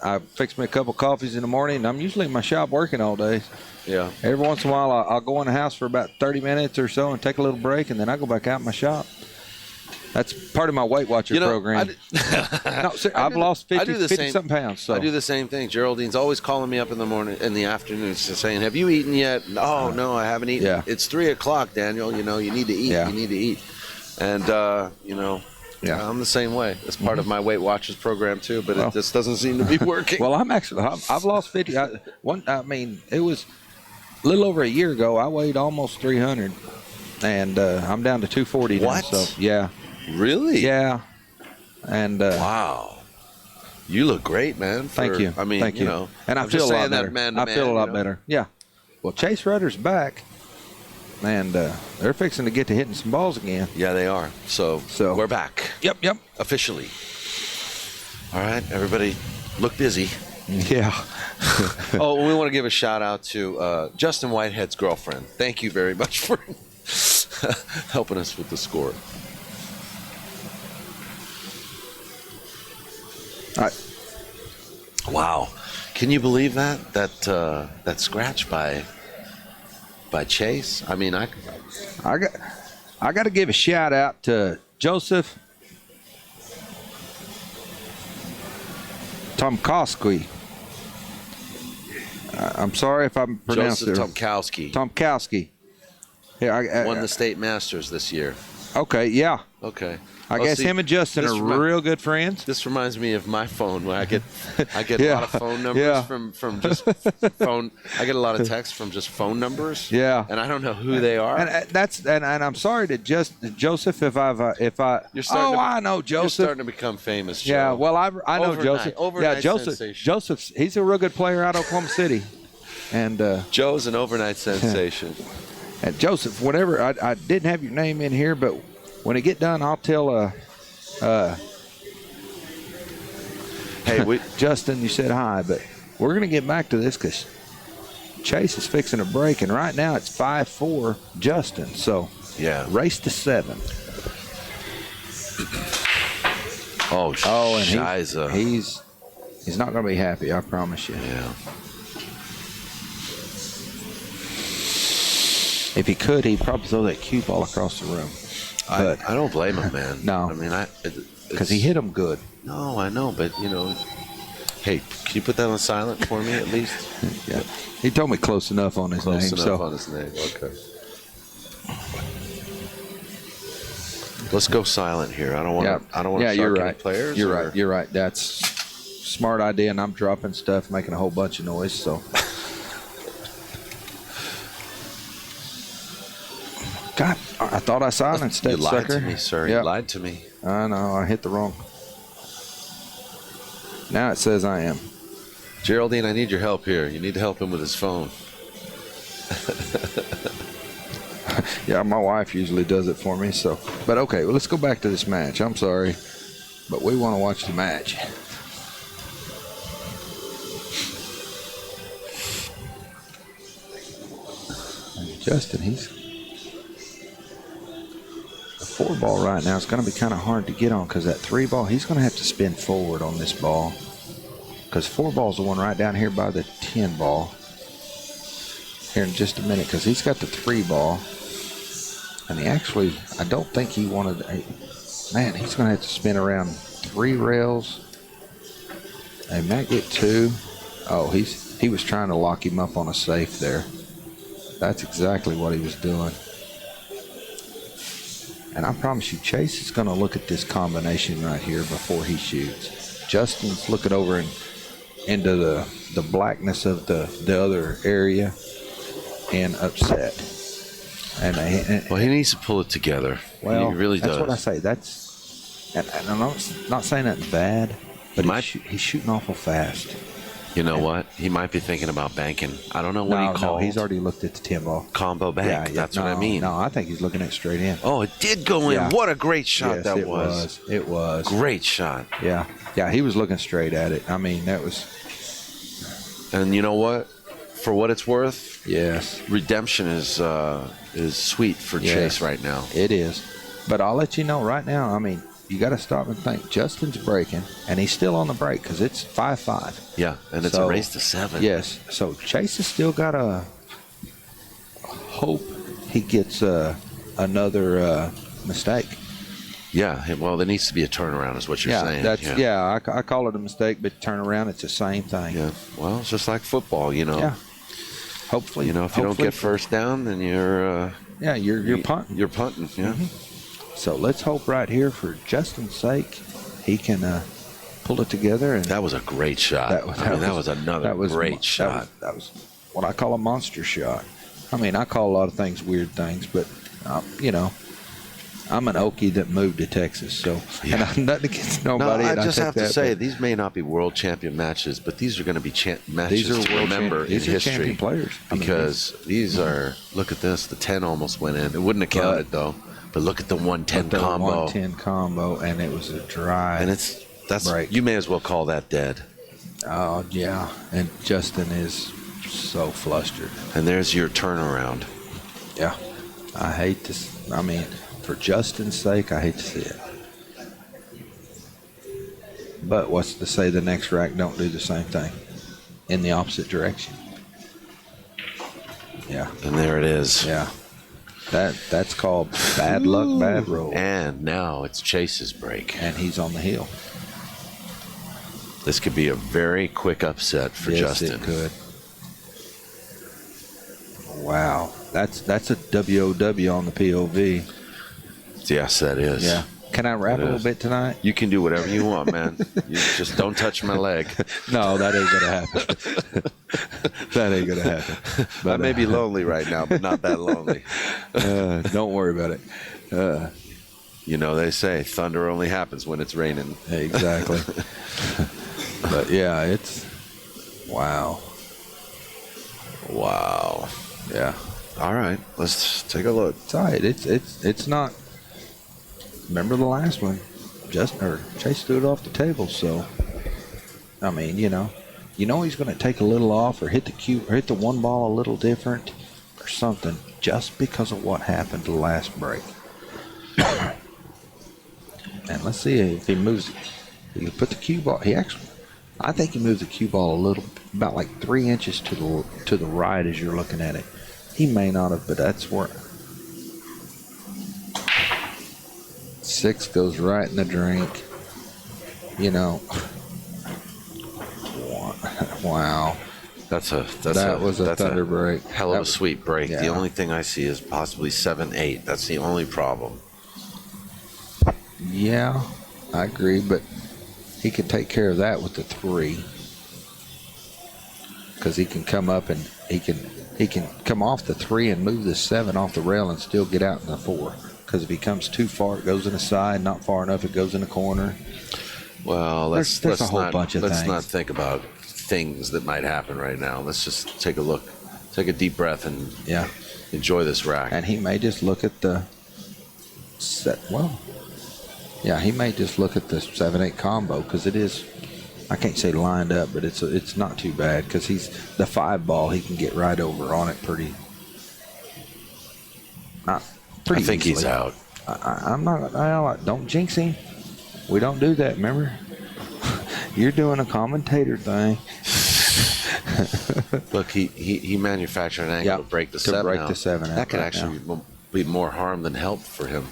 I fix me a couple coffees in the morning, and I'm usually in my shop working all day. Yeah. Every once in a while, I'll go in the house for about 30 minutes or so and take a little break, and then I go back out in my shop. That's part of my Weight Watcher program. I've lost 50-something pounds. So. I do the same thing. Geraldine's always calling me up in the morning, in the afternoon, saying, have you eaten yet? No, I haven't eaten. Yeah. It's 3 o'clock, Daniel. You know, you need to eat. Yeah. You need to eat. And, you know. Yeah, I'm the same way. It's part of my Weight Watchers program too, but it just doesn't seem to be working. Well, I've lost 50. It was a little over a year ago. I weighed almost 300, and I'm down to 240 now. What? So, yeah. Really? Yeah. And wow, you look great, man. Thank you. I mean, thank you. know, and I feel a lot better. I feel a lot better. Yeah. Well, Chase Rudder's back. And they're fixing to get to hitting some balls again. Yeah, they are. So we're back. Yep. Officially. All right, everybody, look busy. Yeah. Oh, we want to give a shout out to Justin Whitehead's girlfriend. Thank you very much for helping us with the score. All right. Wow, can you believe that scratch by Chase? I mean, I got to give a shout out to Joseph Tomkowski. I'm sorry if I'm pronouncing it. Joseph Tomkowski. Tomkowski. Yeah, won the state masters this year. Okay, yeah. Okay. I guess see, him and Justin are real good friends. This reminds me of my phone where I get Yeah. a lot of phone numbers Yeah. from just phone. I get a lot of texts from just phone numbers. Yeah. And I don't know who they are. And I'm sorry to Joseph if You're starting I know Joseph. You're starting to become famous, Joe. Yeah, well, I know Overnight- Joseph. overnight Yeah, Joseph. sensation. Joseph's he's a real good player out of Oklahoma City, and Joe's an overnight sensation. and Joseph, whatever. I didn't have your name in here, but when it get done, I'll tell Hey, Justin, you said hi, but we're gonna get back to this because Chase is fixing a break, and right now it's 5-4 Justin. So yeah, race to 7. and he's not going to be happy, I promise you. Yeah. If he could, he'd probably throw that cue ball across the room. But I don't blame him, man. No. I mean, because he hit him good. No, I know, but hey, can you put that on silent for me at least? Yeah. He told me close enough on his name. Close enough So on his name. Okay. Let's go silent here. I don't want to. I don't want to you're shark any right. players. You're right. You're right. That's smart idea, and I'm dropping stuff, making a whole bunch of noise. So, God, I thought I silenced that You lied sucker. to me, sir. Yep. You lied to me. I know. I hit the wrong. Now it says I am. Geraldine, I need your help here. You need to help him with his phone. Yeah, my wife usually does it for me. So, but okay, well, let's go back to this match. I'm sorry, but we want to watch the match. And Justin, he's the 4 ball right now. It's going to be kind of hard to get on because that 3 ball, he's going to have to spin forward on this ball because 4 ball's the one right down here by the 10 ball. Here in just a minute because he's got the 3 ball. And he actually, I don't think he wanted, man, he's going to have to spin around 3 rails. He might get 2. Oh, he was trying to lock him up on a safe there. That's exactly what he was doing. And I promise you, Chase is going to look at this combination right here before he shoots. Justin's looking over into the blackness of the other area and upset. And he needs to pull it together. Well, he really that's does. what I say. And I'm not saying nothing bad, but he's shooting awful fast. You know what? He might be thinking about banking. I don't know what he called. No, he's already looked at the 10 ball. Combo bank. Yeah, That's what I mean. No, I think he's looking at straight in. Oh, it did go in. Yeah. What a great shot Yes, that it was. It was. Great shot. Yeah. Yeah, he was looking straight at it. I mean, that was. And you know what? For what it's worth, yes, redemption is sweet for Chase right now. It is. But I'll let you know right now, I mean, you got to stop and think. Justin's breaking, and he's still on the break because it's 5-5. Yeah, and it's a race to 7. Yes. So Chase has still got to hope he gets another mistake. Yeah, well, there needs to be a turnaround is what you're saying. I call it a mistake, but turnaround, it's the same thing. Yeah, well, it's just like football, Yeah. Hopefully. if you don't get first down, then you're... you're punting. You're punting, yeah. Mm-hmm. So let's hope right here for Justin's sake he can pull it together. And that was a great shot. That was another great shot. That was what I call a monster shot. I mean, I call a lot of things weird things, but, I'm an Okie that moved to Texas, so and I'm nothing against nobody. I just have to say, these may not be world champion matches, but these are going to be matches to remember in history. Champion players. Because these are, look at this, the 10 almost went in. It wouldn't have counted, though. But look at the 110 combo. 110 combo, and it was a dry break. You may as well call that dead. Oh, yeah. And Justin is so flustered. And there's your turnaround. Yeah. I hate this. I mean, for Justin's sake, I hate to see it. But what's to say the next rack don't do the same thing in the opposite direction? Yeah. And there it is. Yeah. That's called bad luck, bad roll. And now it's Chase's break. And he's on the hill. This could be a very quick upset for Justin. Yes, it could. Wow. That's a WOW on the POV. Yes, that is. Yeah. Can I rap a little bit tonight? You can do whatever you want, man. You just don't touch my leg. No, that ain't gonna happen. That ain't gonna happen. But I may be lonely right now, but not that lonely. Don't worry about it. You know, they say thunder only happens when it's raining. Exactly. But yeah, it's wow. Yeah. All right, let's take a look. It's all right. It's not. Remember the last one? Chase threw it off the table. So, I mean, you know he's going to take a little off or hit the cue or hit the one ball a little different or something just because of what happened the last break. And let's see if he moves it. He put the cue ball. I think he moves the cue ball a little, about like 3 inches to the right as you're looking at it. He may not have, but that's where 6 goes right in the drink. You know, wow. That was a thunder break. Hell of a sweet break. Yeah. The only thing I see is possibly 7-8. That's the only problem. Yeah, I agree, but he can take care of that with the 3 because he can come up and he can come off the 3 and move the 7 off the rail and still get out in the 4. Because if he comes too far, it goes in the side. Not far enough, it goes in the corner. Well, there's a whole bunch of things. Let's not think about things that might happen right now. Let's just take a look, take a deep breath, and enjoy this rack. And he may just look at the set. Well, yeah, he may just look at the 7-8 combo because it is. I can't say lined up, but it's not too bad because he's the 5 ball. He can get right over on it pretty. I think easily. He's out. I'm not. Don't jinx him. We don't do that. Remember, you're doing a commentator thing. Look, he manufactured an angle to break the 7. Break the 7. That could actually be more harm than help for him.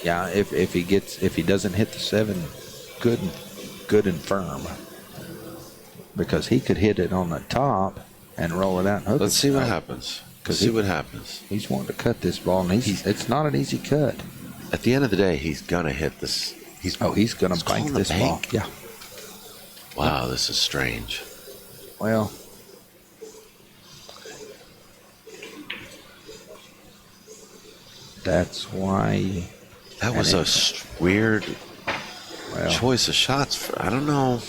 Yeah, if he doesn't hit the 7, good and firm, because he could hit it on the top and roll it out. And hook Let's it see what out. happens. What happens. He's wanting to cut this ball, and it's not an easy cut. At the end of the day, he's gonna hit this. He's gonna bank this ball. Yeah. Wow, this is strange. Well, that's why. That was a weird choice of shots. I don't know.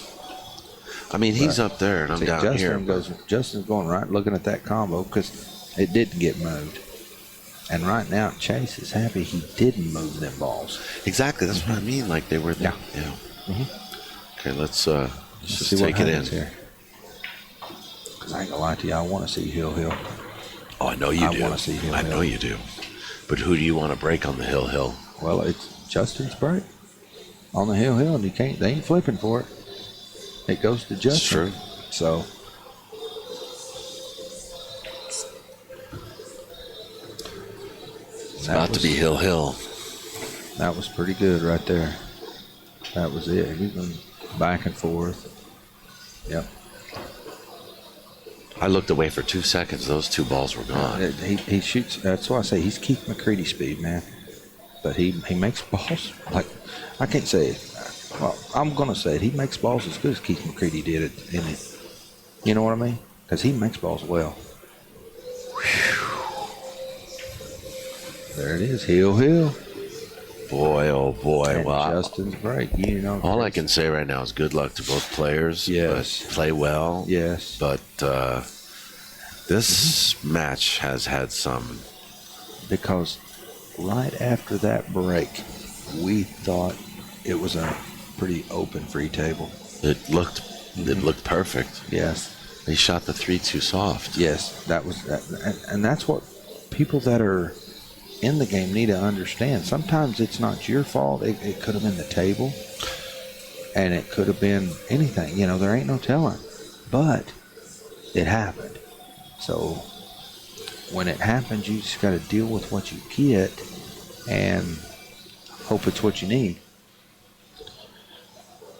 I mean, he's up there, and I'm down here. Justin's going right, looking at that combo because it didn't get moved. And right now, Chase is happy he didn't move them balls. Exactly. That's what I mean. Like they were there. Yeah. Mm-hmm. Okay, let's just take it in. Because I ain't gonna lie to you, I want to see Hill. Oh, I know you do. I want to see Hill. I know you do. But who do you want to break on the Hill? Well, it's Justin's break on the Hill, and they ain't flipping for it. It goes to Justin. It's true. So. It's about to be Hill. That was pretty good right there. That was it. He went back and forth. Yep. I looked away for 2 seconds. Those 2 balls were gone. He shoots. That's why I say he's Keith McCready speed, man. But he makes balls like I can't say it. Well, I'm gonna say it. He makes balls as good as Keith McCready did it. In it. You know what I mean? Because he makes balls well. Whew. There it is, Hill. Boy, oh boy! And wow. Justin's break. All I can say right now is good luck to both players. Yes. Play well. Yes. But this match has had some. Because right after that break, we thought it was a pretty open free table. It looked perfect. Yes. They shot the 3 too soft. Yes, that was that, and that's what people that are in the game need to understand. Sometimes it's not your fault. It could have been the table, and it could have been anything. There ain't no telling. But it happened. So when it happens, you just got to deal with what you get and hope it's what you need.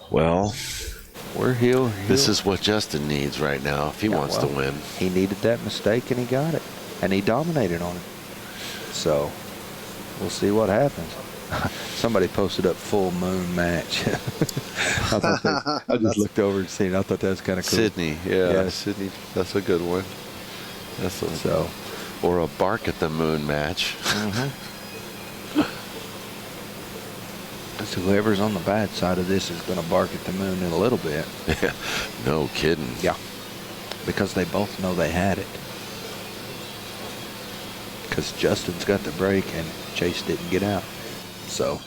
Well, we're Hill. This is what Justin needs right now if he wants to win. He needed that mistake, and he got it. And he dominated on it. So we'll see what happens. Somebody posted up full moon match. I just looked over and seen it. I thought that was kind of cool. Sydney, yeah. Sydney, that's a good one. So, or a bark at the moon match. So whoever's on the bad side of this is going to bark at the moon in a little bit. Yeah, no kidding. Yeah, because they both know they had it. Because Justin's got the break and Chase didn't get out. So.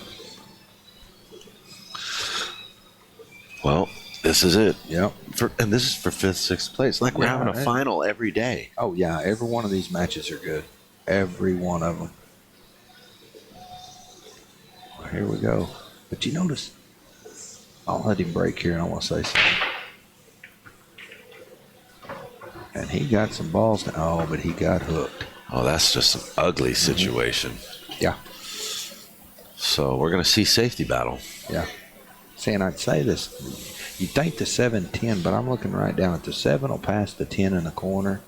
Well, this is it. Yep. And this is for 5th, 6th place. Like we're having a final every day. Oh, yeah. Every one of these matches are good. Every one of them. Well, here we go. But you notice, I'll let him break here and I want to say something. And he got some balls. But he got hooked. Oh, that's just an ugly situation. Yeah. So we're going to see safety battle. Yeah. See, and I'd say this. You'd think the 7-10, but I'm looking right down at the 7 will pass the 10 in the corner,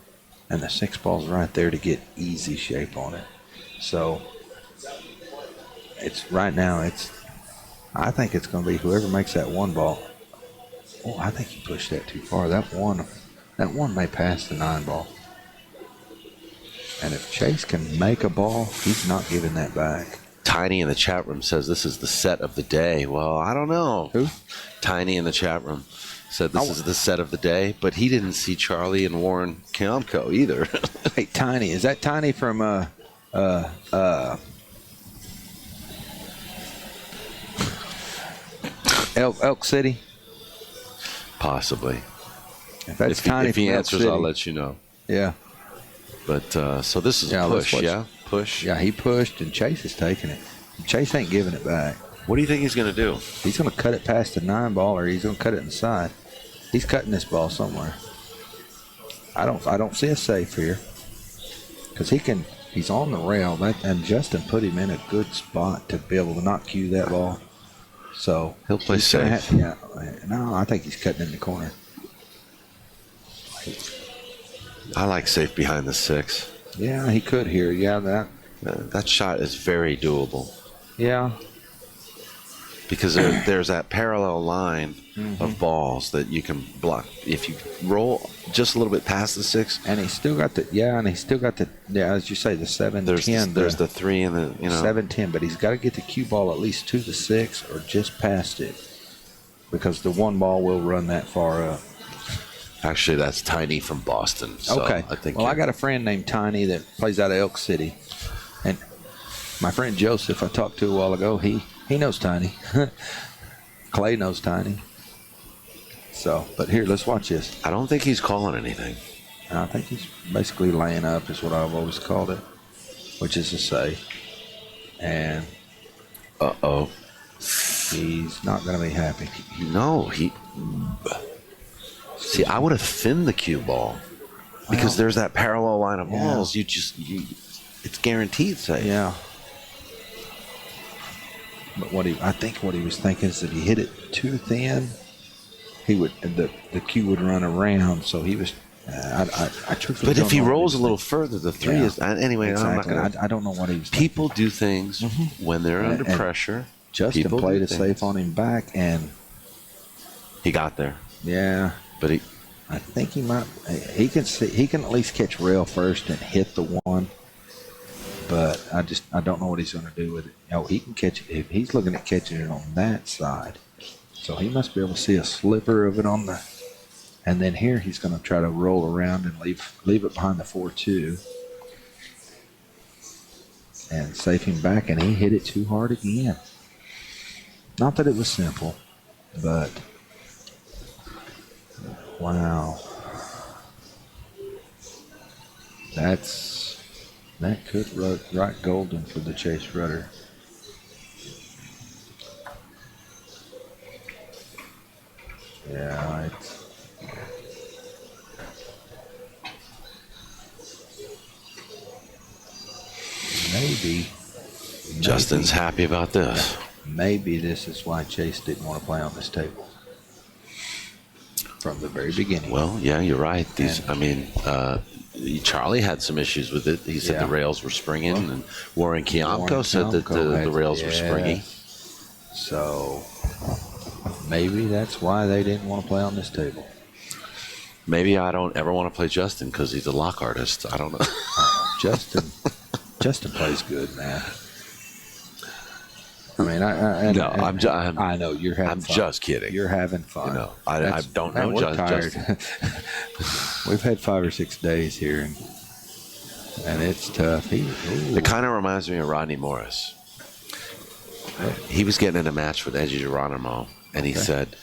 and the 6 ball's right there to get easy shape on it. So it's right now. I think it's going to be whoever makes that 1 ball. Oh, I think he pushed that too far. That one may pass the 9 ball. And if Chase can make a ball, he's not giving that back. Tiny in the chat room says this is the set of the day. Well, I don't know. Who? Tiny in the chat room said this is the set of the day, but he didn't see Charlie and Warren Kiamco either. Hey, Tiny. Is that Tiny from Elk City? Possibly. If that's Tiny if he from Elk answers, City. I'll let you know. Yeah. But so this is a push, yeah? Push. Yeah, he pushed, and Chase is taking it. Chase ain't giving it back. What do you think he's going to do? He's going to cut it past the 9 ball, or he's going to cut it inside. He's cutting this ball somewhere. I don't see a safe here, because he's on the rail, and Justin put him in a good spot to be able to not cue that ball. So he'll play safe. No, I think he's cutting in the corner. I like safe behind the 6. Yeah, he could here. Yeah, that shot is very doable. Yeah. Because there's that parallel line of balls that you can block. If you roll just a little bit past the 6. And he's still got the, as you say, the 7-10. There's the 3 and the, 7-10, but he's got to get the cue ball at least to the 6 or just past it. Because the 1 ball will run that far up. Actually, that's Tiny from Boston. So okay. I got a friend named Tiny that plays out of Elk City. And my friend Joseph I talked to a while ago, he knows Tiny. Clay knows Tiny. So, but here, let's watch this. I don't think he's calling anything. I think he's basically laying up is what I've always called it, which is to say. And uh-oh. He's not going to be happy. No, See, I would have thinned the cue ball because there's that parallel line of balls. It's guaranteed safe. Yeah. But I think what he was thinking is that he hit it too thin, the cue would run around. So he was. I truthfully. But if he rolls a little further, the 3 is anyway. Exactly. I'm not gonna, I don't know what he was. People do things when they're under pressure. Justin played it safe on him back, and he got there. Yeah. But I think he might. He can at least catch rail first and hit the 1. But I don't know what he's going to do with it. He can catch it. If he's looking at catching it on that side, so he must be able to see a sliver of it on the. And then here he's going to try to roll around and leave it behind the 4-2, and safe him back. And he hit it too hard again. Not that it was simple, but. Wow. That could write golden for the Chase Rudder. Yeah, maybe Justin's happy about this. Maybe this is why Chase didn't want to play on this table. from the very beginning. Well, yeah, you're right. Charlie had some issues with it. He said the rails were springing, and Warren Kiamko said that the rails were springy. So maybe that's why they didn't want to play on this table. Maybe I don't ever want to play Justin because he's a lock artist. I don't know. Justin plays good, man. I mean, I know you're having I'm fun. just kidding. You're having fun. You know, I don't know. We're tired. Justin. We've had 5 or 6 days here, and it's tough. It kind of reminds me of Rodney Morris. He was getting in a match with Edgy Geronimo, and he said,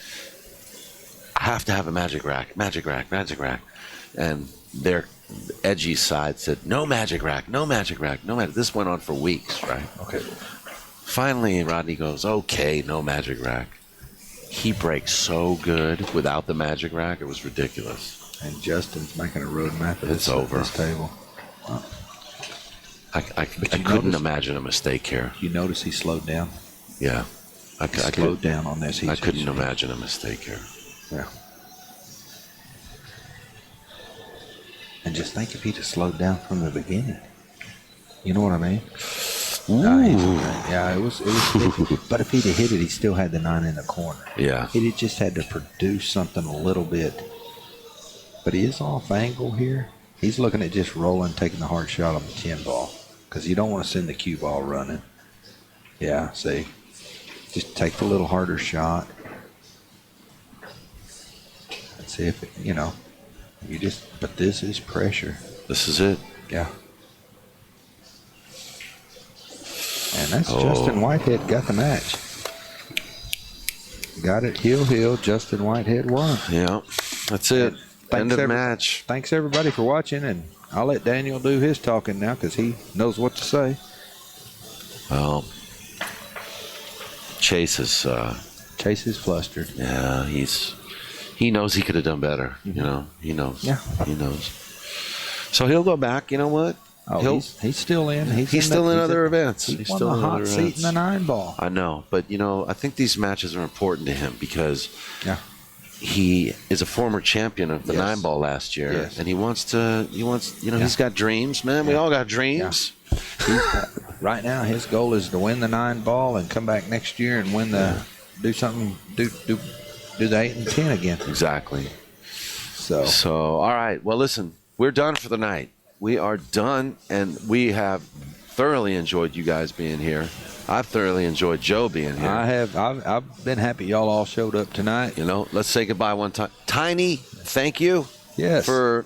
I have to have a magic rack. And their Edgy side said, no magic rack. This went on for weeks, right? Okay. Finally, Rodney goes, okay, no magic rack. He breaks so good without the magic rack, it was ridiculous. And Justin's making a road map of this table. Wow. I couldn't imagine a mistake here. You notice he slowed down? Yeah. I slowed down on this. I couldn't imagine a mistake here. Yeah. And just think if he'd have slowed down from the beginning. You know what I mean? Yeah, it was sticky. But if he'd have hit it, he still had the 9 in the corner. Yeah. He'd just had to produce something a little bit. But he is off angle here. He's looking at just rolling, taking the hard shot on the 10 ball. Because you don't want to send the cue ball running. Yeah, see? Just take the little harder shot. And see if, but this is pressure. This is it. Yeah. And that's Justin Whitehead got the match. Got it heel. Justin Whitehead won. Yeah, that's it. End of the match. Thanks, everybody, for watching. And I'll let Daniel do his talking now because he knows what to say. Well, Chase is flustered. Yeah, he knows he could have done better. You know, he knows. Yeah. He knows. So he'll go back. You know what? Oh, he's still in. He's still in other events. He's still in the hot seat in the 9 ball. I know, but I think these matches are important to him because he is a former champion of the 9 ball last year, and he wants. He's got dreams, man. We all got dreams. Yeah. Right now, his goal is to win the 9 ball and come back next year and win do the 8 and 10 again. Exactly. So all right. Well, listen, we're done for the night. We are done, and we have thoroughly enjoyed you guys being here. I've thoroughly enjoyed Joe being here. I have. I've been happy y'all all showed up tonight. Let's say goodbye one time. Tiny, thank you. Yes. For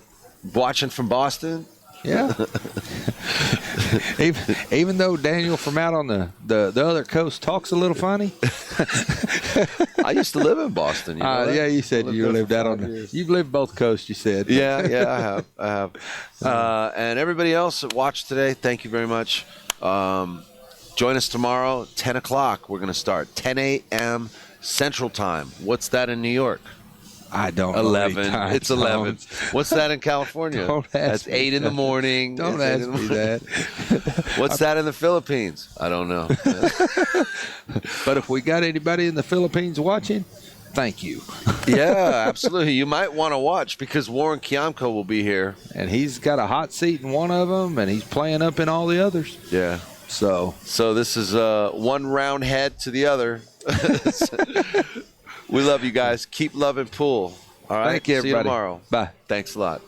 watching from Boston. Yeah. even though Daniel from out on the other coast talks a little funny. I used to live in Boston. Yeah, you said you lived out on you've lived both coasts, you said. Yeah, I have. And everybody else that watched today, thank you very much. Join us tomorrow, 10 o'clock. We're going to start 10 a.m. Central Time. What's that in New York? I don't know. 11. It's 11. What's that in California? That's 8 in the morning. Don't ask me that. What's that in the Philippines? I don't know. But if we got anybody in the Philippines watching, thank you. Yeah, absolutely. You might want to watch because Warren Kiamko will be here. And he's got a hot seat in one of them, and he's playing up in all the others. Yeah. So this is one round head to the other. We love you guys. Keep loving pool. All right. Thank you, everybody. See you tomorrow. Bye. Thanks a lot.